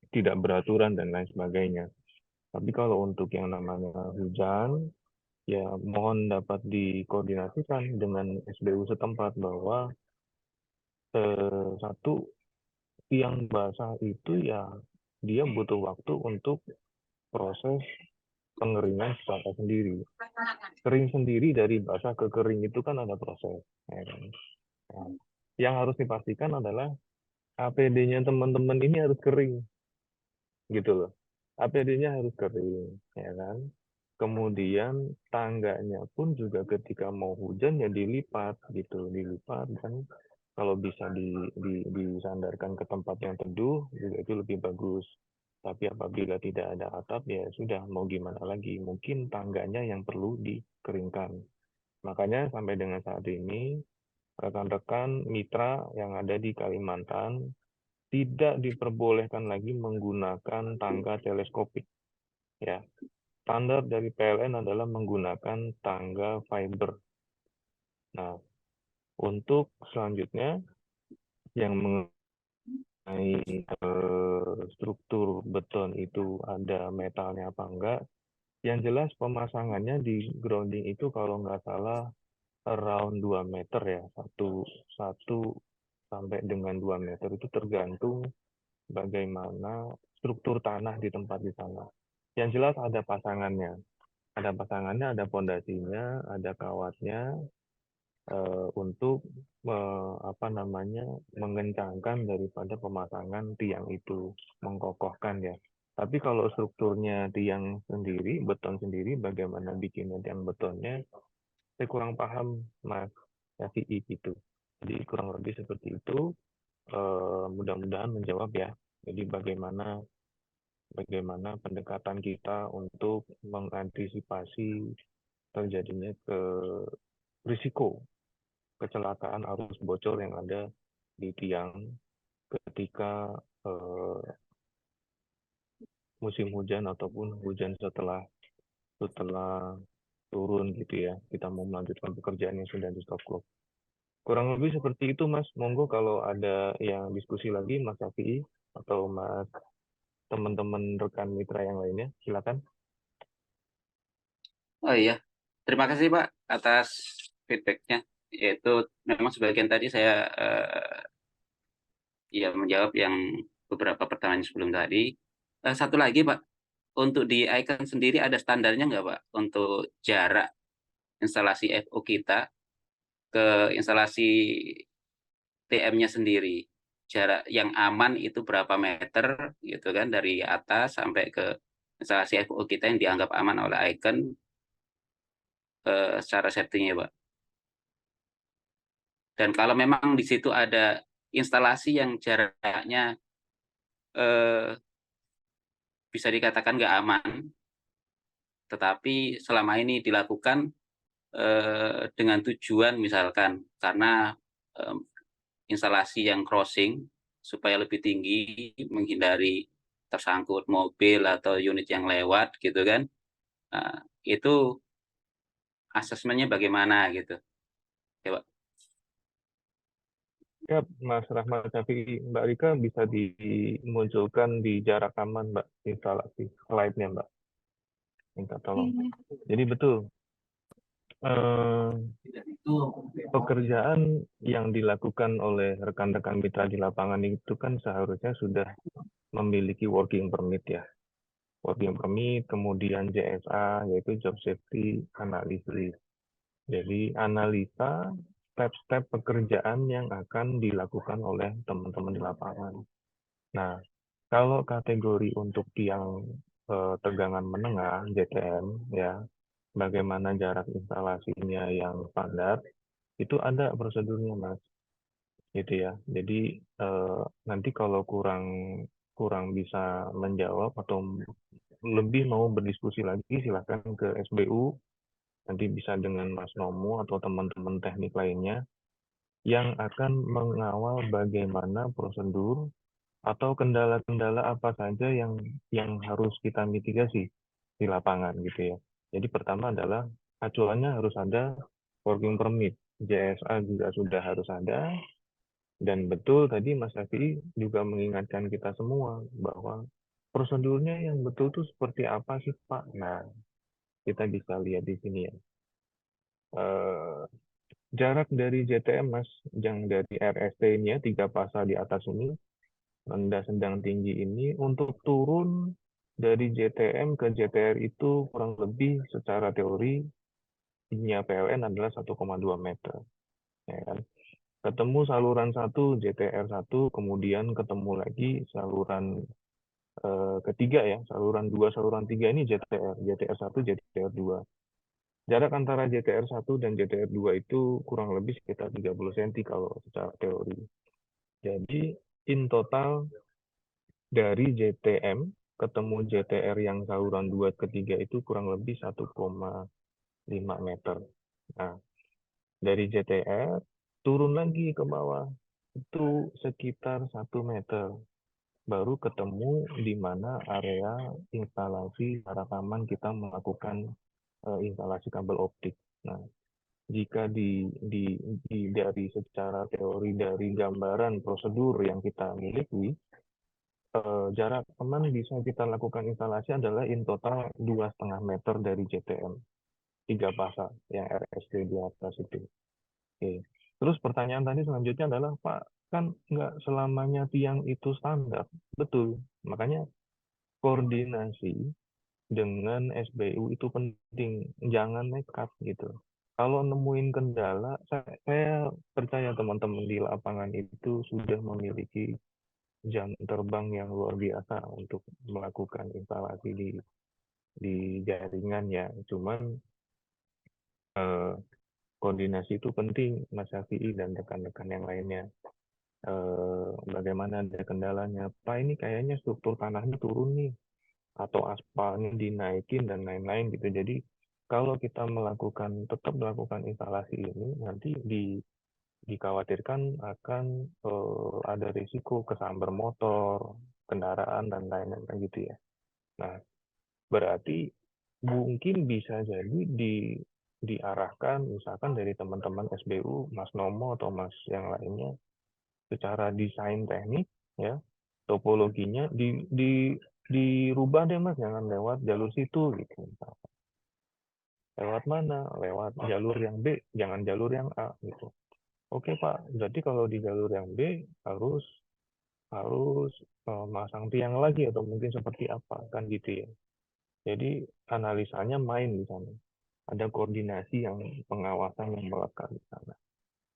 tidak beraturan dan lain sebagainya. Tapi kalau untuk yang namanya hujan, ya mohon dapat dikoordinasikan dengan SBU setempat bahwa satu tiang basah itu ya dia butuh waktu untuk proses pengeringan secara sendiri. Kering sendiri dari basah ke kering itu kan ada proses. Ya kan? Nah, yang harus dipastikan adalah APD-nya teman-teman ini harus kering, gitu loh. APD-nya harus kering, ya kan? kemudian tangganya pun juga ketika mau hujan ya dilipat gitu, dilipat kan kalau bisa disandarkan ke tempat yang teduh juga itu lebih bagus. Tapi apabila tidak ada atap ya sudah mau gimana lagi, mungkin tangganya yang perlu dikeringkan. Makanya sampai dengan saat ini rekan-rekan mitra yang ada di Kalimantan tidak diperbolehkan lagi menggunakan tangga teleskopik. Ya, standar dari PLN adalah menggunakan tangga fiber. Nah, untuk selanjutnya yang mengenai struktur beton itu ada metalnya apa enggak, yang jelas pemasangannya di grounding itu kalau nggak salah around 2 meter ya, satu sampai dengan 2 meter itu tergantung bagaimana struktur tanah di tempat di sana. Yang jelas ada pasangannya, ada pondasinya, ada kawatnya untuk mengencangkan daripada pemasangan tiang itu, mengkokohkan ya. Tapi kalau strukturnya tiang sendiri, beton sendiri, bagaimana bikinnya tiang betonnya, saya kurang paham Mas Syafi'i gitu. Jadi kurang lebih seperti itu. Mudah-mudahan menjawab ya. Jadi bagaimana pendekatan kita untuk mengantisipasi terjadinya risiko kecelakaan arus bocor yang ada di tiang ketika musim hujan ataupun hujan setelah turun gitu ya, kita mau melanjutkan pekerjaan yang sudah di stop clock. Kurang lebih seperti itu Mas. Monggo kalau ada yang diskusi lagi Mas Syafi'i atau Mas teman-teman rekan mitra yang lainnya, silakan. Oh iya, terima kasih Pak atas feedbacknya. Yaitu memang sebagian tadi saya ya menjawab yang beberapa pertanyaan sebelum tadi. Satu lagi Pak, untuk di Icon sendiri ada standarnya nggak Pak untuk jarak instalasi FO kita ke instalasi TM-nya sendiri? Jarak yang aman itu berapa meter gitu kan dari atas sampai ke instalasi FO kita yang dianggap aman oleh Icon secara safety-nya Pak. Dan kalau memang di situ ada instalasi yang jaraknya bisa dikatakan nggak aman, tetapi selama ini dilakukan dengan tujuan misalkan karena instalasi yang crossing supaya lebih tinggi menghindari tersangkut mobil atau unit yang lewat gitu kan, itu asesmennya bagaimana gitu ya Pak? Ya, Mas Rahmat Syafi'i, Mbak Rika bisa dimunculkan di jarak aman, Mbak, instalasi slide-nya, Mbak. Minta tolong. Jadi betul, pekerjaan yang dilakukan oleh rekan-rekan mitra di lapangan itu kan seharusnya sudah memiliki working permit ya. Working permit, kemudian JSA, yaitu Job Safety Analysis. Jadi analisa step-step pekerjaan yang akan dilakukan oleh teman-teman di lapangan. Nah, kalau kategori untuk tiang tegangan menengah JTM ya, bagaimana jarak instalasinya yang standar, itu ada prosedurnya Mas, gitu ya. Jadi nanti kalau kurang bisa menjawab atau lebih mau berdiskusi lagi, silahkan ke SBU, nanti bisa dengan Mas Nomo atau teman-teman teknik lainnya yang akan mengawal bagaimana prosedur atau kendala-kendala apa saja yang harus kita mitigasi di lapangan gitu ya. Jadi pertama adalah acuannya harus ada working permit, JSA juga sudah harus ada, dan betul tadi Mas Syafi'i juga mengingatkan kita semua bahwa prosedurnya yang betul itu seperti apa sih Pak? Nah, kita bisa lihat di sini ya. Jarak dari JTM Mas, yang dari RST-nya 3 pasal di atas ini, rendah, sedang, tinggi ini, untuk turun dari JTM ke JTR itu kurang lebih secara teori nya PLN adalah 1,2 meter. Ya kan? Ketemu saluran 1 JTR 1, kemudian ketemu lagi saluran ketiga ya, saluran 2, saluran 3 ini JTR, JTR 1, JTR 2. Jarak antara JTR 1 dan JTR 2 itu kurang lebih sekitar 30 cm kalau secara teori. Jadi in total dari JTM ketemu JTR yang saluran 2 ketiga itu kurang lebih 1,5 meter. Nah, dari JTR turun lagi ke bawah itu sekitar 1 meter. Baru ketemu di mana area instalasi rekaman kita melakukan instalasi kabel optik. Nah, jika dari secara teori dari gambaran prosedur yang kita miliki, jarak aman bisa kita lakukan instalasi adalah in total 2,5 meter dari JTM 3 pasang yang RSD di atas itu. Oke. Terus pertanyaan tadi selanjutnya adalah, Pak, kan nggak selamanya tiang itu standar. Betul. Makanya koordinasi dengan SBU itu penting. Jangan nekat gitu. Kalau nemuin kendala, saya percaya teman-teman di lapangan itu sudah memiliki jam terbang yang luar biasa untuk melakukan instalasi di jaringan ya. Cuman koordinasi itu penting, Mas Syafi'i dan rekan-rekan yang lainnya. Bagaimana ada kendalanya? Pak, ini kayaknya struktur tanahnya turun nih, atau aspalnya dinaikin dan lain-lain gitu. Jadi kalau kita tetap melakukan instalasi ini, nanti dikhawatirkan akan ada risiko kesambar motor, kendaraan dan lain-lain gitu ya. Nah, berarti mungkin bisa jadi diarahkan misalkan dari teman-teman SBU, Mas Nomo atau Mas yang lainnya, secara desain teknik ya, topologinya dirubah deh Mas, jangan lewat jalur situ gitu. Lewat mana? Lewat jalur yang B, jangan jalur yang A gitu. Oke Pak, berarti kalau di jalur yang B harus masang tiang lagi atau mungkin seperti apa kan gitu ya. Jadi analisanya main di sana. Ada koordinasi yang pengawasan yang melekat di sana.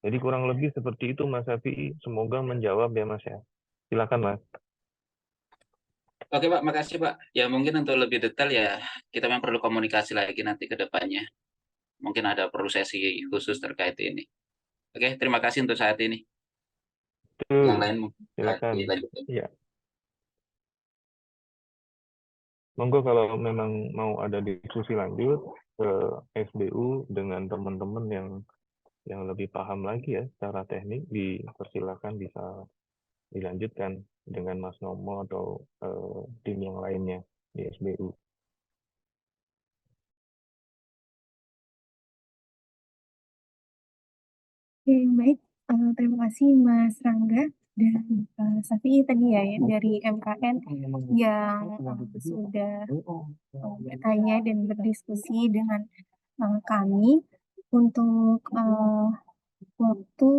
Jadi kurang lebih seperti itu Mas Syafi'i. Semoga menjawab ya Mas ya. Silakan Mas. Oke Pak, makasih Pak. Ya mungkin untuk lebih detail ya kita memang perlu komunikasi lagi nanti ke depannya. Mungkin ada perlu sesi khusus terkait ini. Oke, terima kasih untuk saat ini. Yang lain Silakan. dilanjutkan. Ya. Monggo kalau memang mau ada diskusi lanjut ke SBU dengan teman-teman yang lebih paham lagi ya secara teknik, dipersilakan bisa dilanjutkan dengan Mas Nomo atau tim yang lainnya di SBU. Oke, baik. Terima kasih Mas Rangga dan Safi tadi ya dari MKN yang sudah bertanya dan berdiskusi dengan kami untuk waktu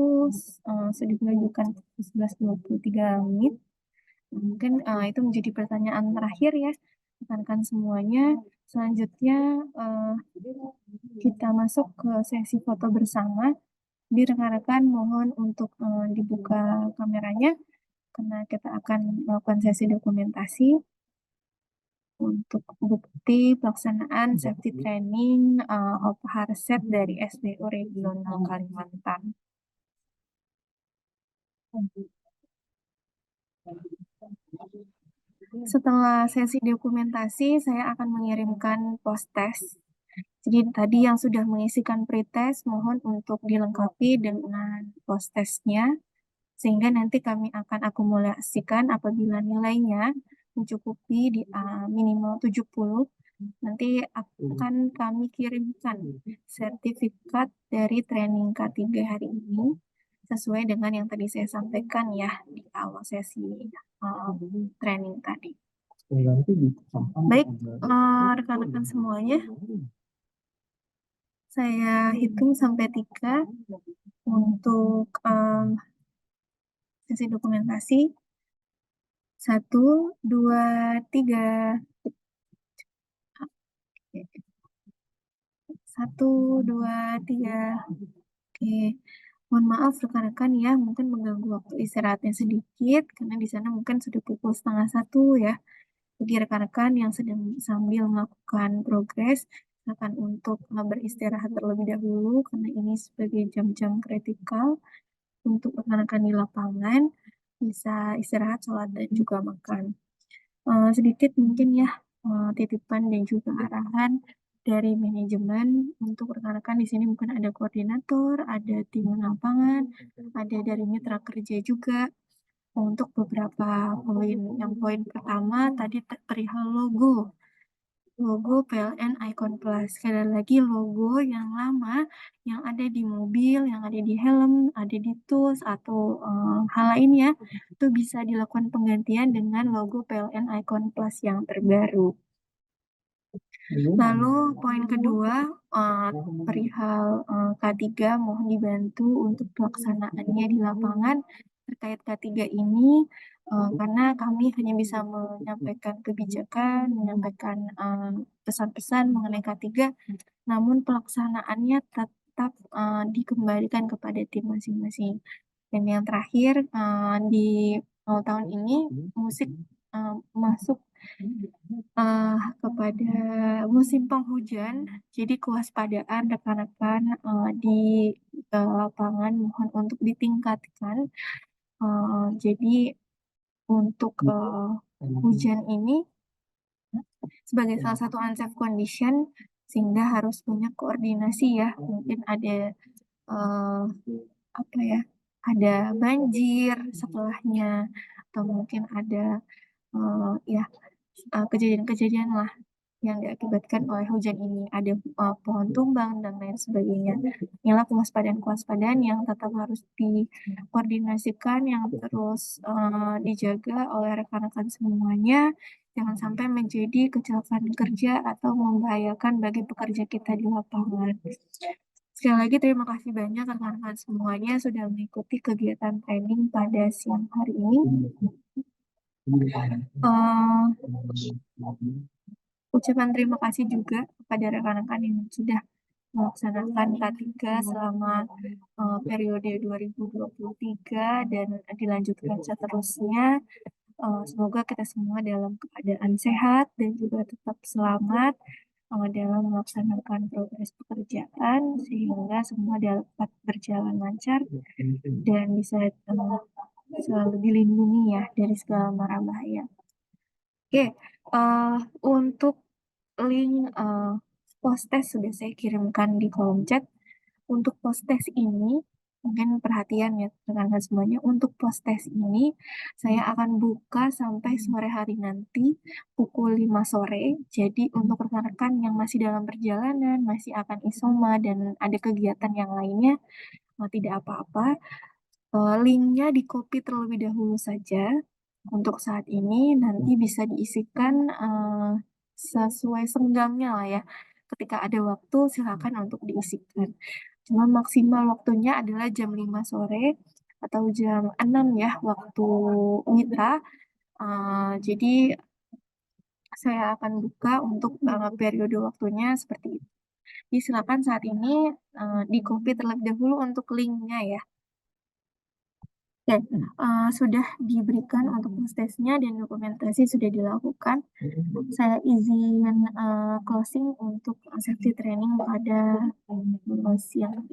sudah menunjukkan 11:23 menit. Mungkin itu menjadi pertanyaan terakhir ya rekan-rekan semuanya. Selanjutnya kita masuk ke sesi foto bersama. Jadi rekan-rekan mohon untuk dibuka kameranya karena kita akan melakukan sesi dokumentasi untuk bukti pelaksanaan safety training of HARSET dari SBU Regional Kalimantan. Setelah sesi dokumentasi, saya akan mengirimkan post-test. Jadi tadi yang sudah mengisikan pretest, mohon untuk dilengkapi dengan post-testnya, sehingga nanti kami akan akumulasikan apabila nilainya mencukupi di minimal 70, nanti akan kami kirimkan sertifikat dari training K3 hari ini, sesuai dengan yang tadi saya sampaikan ya di awal sesi training tadi. Baik, rekan-rekan semuanya, saya hitung sampai 3 untuk sesi dokumentasi. 1, 2, 3. 1, 2, 3. Oke. Mohon maaf rekan-rekan ya, mungkin mengganggu waktu istirahatnya sedikit karena di sana mungkin sudah pukul 12:30 ya. Bagi rekan-rekan yang sedang sambil melakukan progres, silakan untuk beristirahat terlebih dahulu karena ini sebagai jam-jam kritikal untuk rekan-rekan di lapangan bisa istirahat, sholat, dan juga makan. Sedikit mungkin ya titipan dan juga arahan dari manajemen untuk rekan-rekan di sini, mungkin ada koordinator, ada tim lapangan, ada dari mitra kerja juga. Untuk beberapa poin, yang poin pertama tadi perihal logo PLN Icon Plus. Sekali lagi logo yang lama yang ada di mobil, yang ada di helm, ada di tools atau hal lainnya itu bisa dilakukan penggantian dengan logo PLN Icon Plus yang terbaru. Lalu poin kedua perihal K3 mohon dibantu untuk pelaksanaannya di lapangan terkait K3 ini karena kami hanya bisa menyampaikan kebijakan, menyampaikan pesan-pesan mengenai K3, namun pelaksanaannya tetap dikembalikan kepada tim masing-masing. Dan yang terakhir di tahun ini musik masuk kepada musim penghujan, jadi kewaspadaan rekan-rekan di lapangan mohon untuk ditingkatkan. Jadi untuk hujan ini sebagai salah satu unsafe condition sehingga harus banyak koordinasi ya. Mungkin ada apa ya? Ada banjir setelahnya atau mungkin ada ya kejadian-kejadian lah yang diakibatkan oleh hujan ini, ada pohon tumbang dan lain sebagainya. Inilah kewaspadaan-kewaspadaan yang tetap harus dikoordinasikan, yang terus dijaga oleh rekan-rekan semuanya, jangan sampai menjadi kecelakaan kerja atau membahayakan bagi pekerja kita di lapangan. Sekali lagi terima kasih banyak rekan-rekan semuanya sudah mengikuti kegiatan training pada siang hari ini. Ucapan terima kasih juga kepada rekan-rekan yang sudah melaksanakan K3 selama periode 2023 dan dilanjutkan seterusnya. Semoga kita semua dalam keadaan sehat dan juga tetap selamat dalam melaksanakan progres pekerjaan sehingga semua dapat berjalan lancar dan bisa selalu dilindungi ya dari segala mara bahaya. Oke, untuk link post-test sudah saya kirimkan di kolom chat. Untuk post-test ini, mungkin perhatian ya rekan-rekan semuanya, untuk post-test ini saya akan buka sampai sore hari nanti pukul 5 sore. Jadi untuk rekan-rekan yang masih dalam perjalanan, masih akan isoma dan ada kegiatan yang lainnya, tidak apa-apa. Linknya di-copy terlebih dahulu saja. Untuk saat ini nanti bisa diisikan sesuai senggangnya lah ya. Ketika ada waktu silakan untuk diisikan. Cuma maksimal waktunya adalah jam 5 sore atau jam 6 ya waktu mitra. Jadi saya akan buka untuk periode waktunya seperti itu. Jadi silakan saat ini di-copy terlebih dahulu untuk linknya ya. Oke, sudah diberikan untuk testnya dan dokumentasi sudah dilakukan. Saya izin closing untuk safety training pada siang.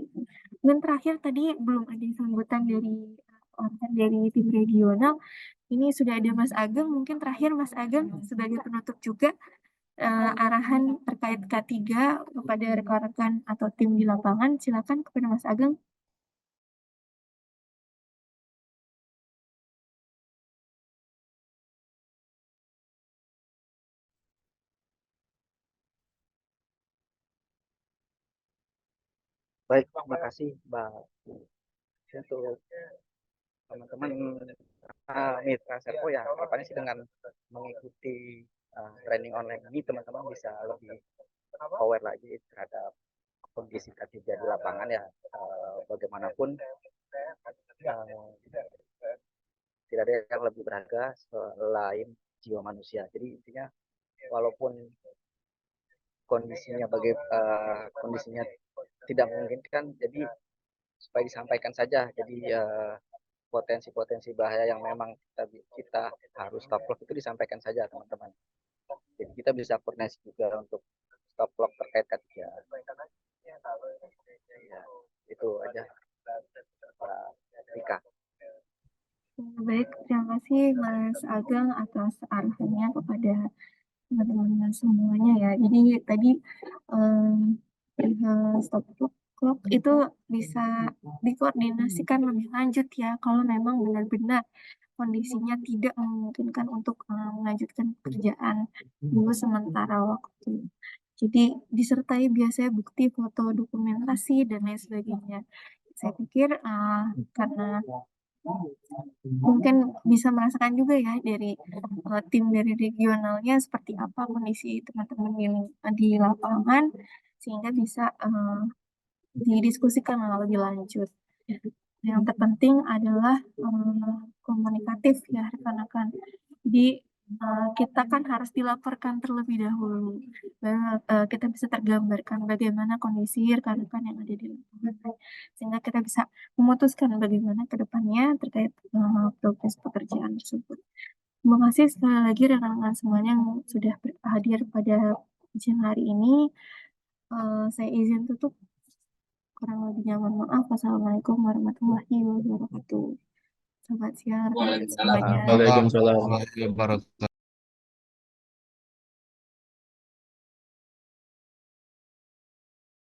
Dan terakhir tadi belum ada sambutan dari tim regional. Ini sudah ada Mas Ageng. Mungkin terakhir Mas Ageng sebagai penutup juga arahan terkait K3 kepada rekan-rekan atau tim di lapangan. Silakan kepada Mas Ageng. Baik, terima kasih Mbak untuk teman-teman mitra Serpo ya. Harapannya sih dengan mengikuti training online ini teman-teman bisa lebih aware lagi terhadap kondisi K3 di lapangan ya. Bagaimanapun tidak ada yang lebih berharga selain jiwa manusia. Jadi intinya walaupun kondisinya kondisinya tidak memungkinkan, jadi supaya disampaikan saja. Jadi potensi-potensi bahaya yang memang kita harus stop clock itu disampaikan saja teman-teman. kita bisa koordinasi juga untuk stop clock terkait K3. Ya, itu aja Pak Rika. Baik, terima kasih Mas Ageng atas arahannya kepada teman-teman semuanya ya. Jadi tadi stop clock itu bisa dikoordinasikan lebih lanjut ya kalau memang benar-benar kondisinya tidak memungkinkan untuk melanjutkan pekerjaan dulu sementara waktu. Jadi disertai biasanya bukti, foto, dokumentasi dan lain sebagainya. Saya pikir karena mungkin bisa merasakan juga ya dari tim dari regionalnya seperti apa kondisi teman-teman di lapangan sehingga bisa didiskusikan lebih lanjut. Yang terpenting adalah komunikatif ya rekan-rekan. Jadi kita kan harus dilaporkan terlebih dahulu. Kita bisa tergambarkan bagaimana kondisi rekan-rekan yang ada di lapangan. Sehingga kita bisa memutuskan bagaimana ke depannya terkait progres pekerjaan tersebut. Terima kasih sekali lagi rekan-rekan semuanya yang sudah hadir pada ujian hari ini. Saya izin tutup. Kurang lebihnya mohon maaf. Wassalamualaikum warahmatullahi wabarakatuh. Selamat siang rekan-rekan semuanya. Waalaikumsalam. Warahmatullahi wabarakatuh.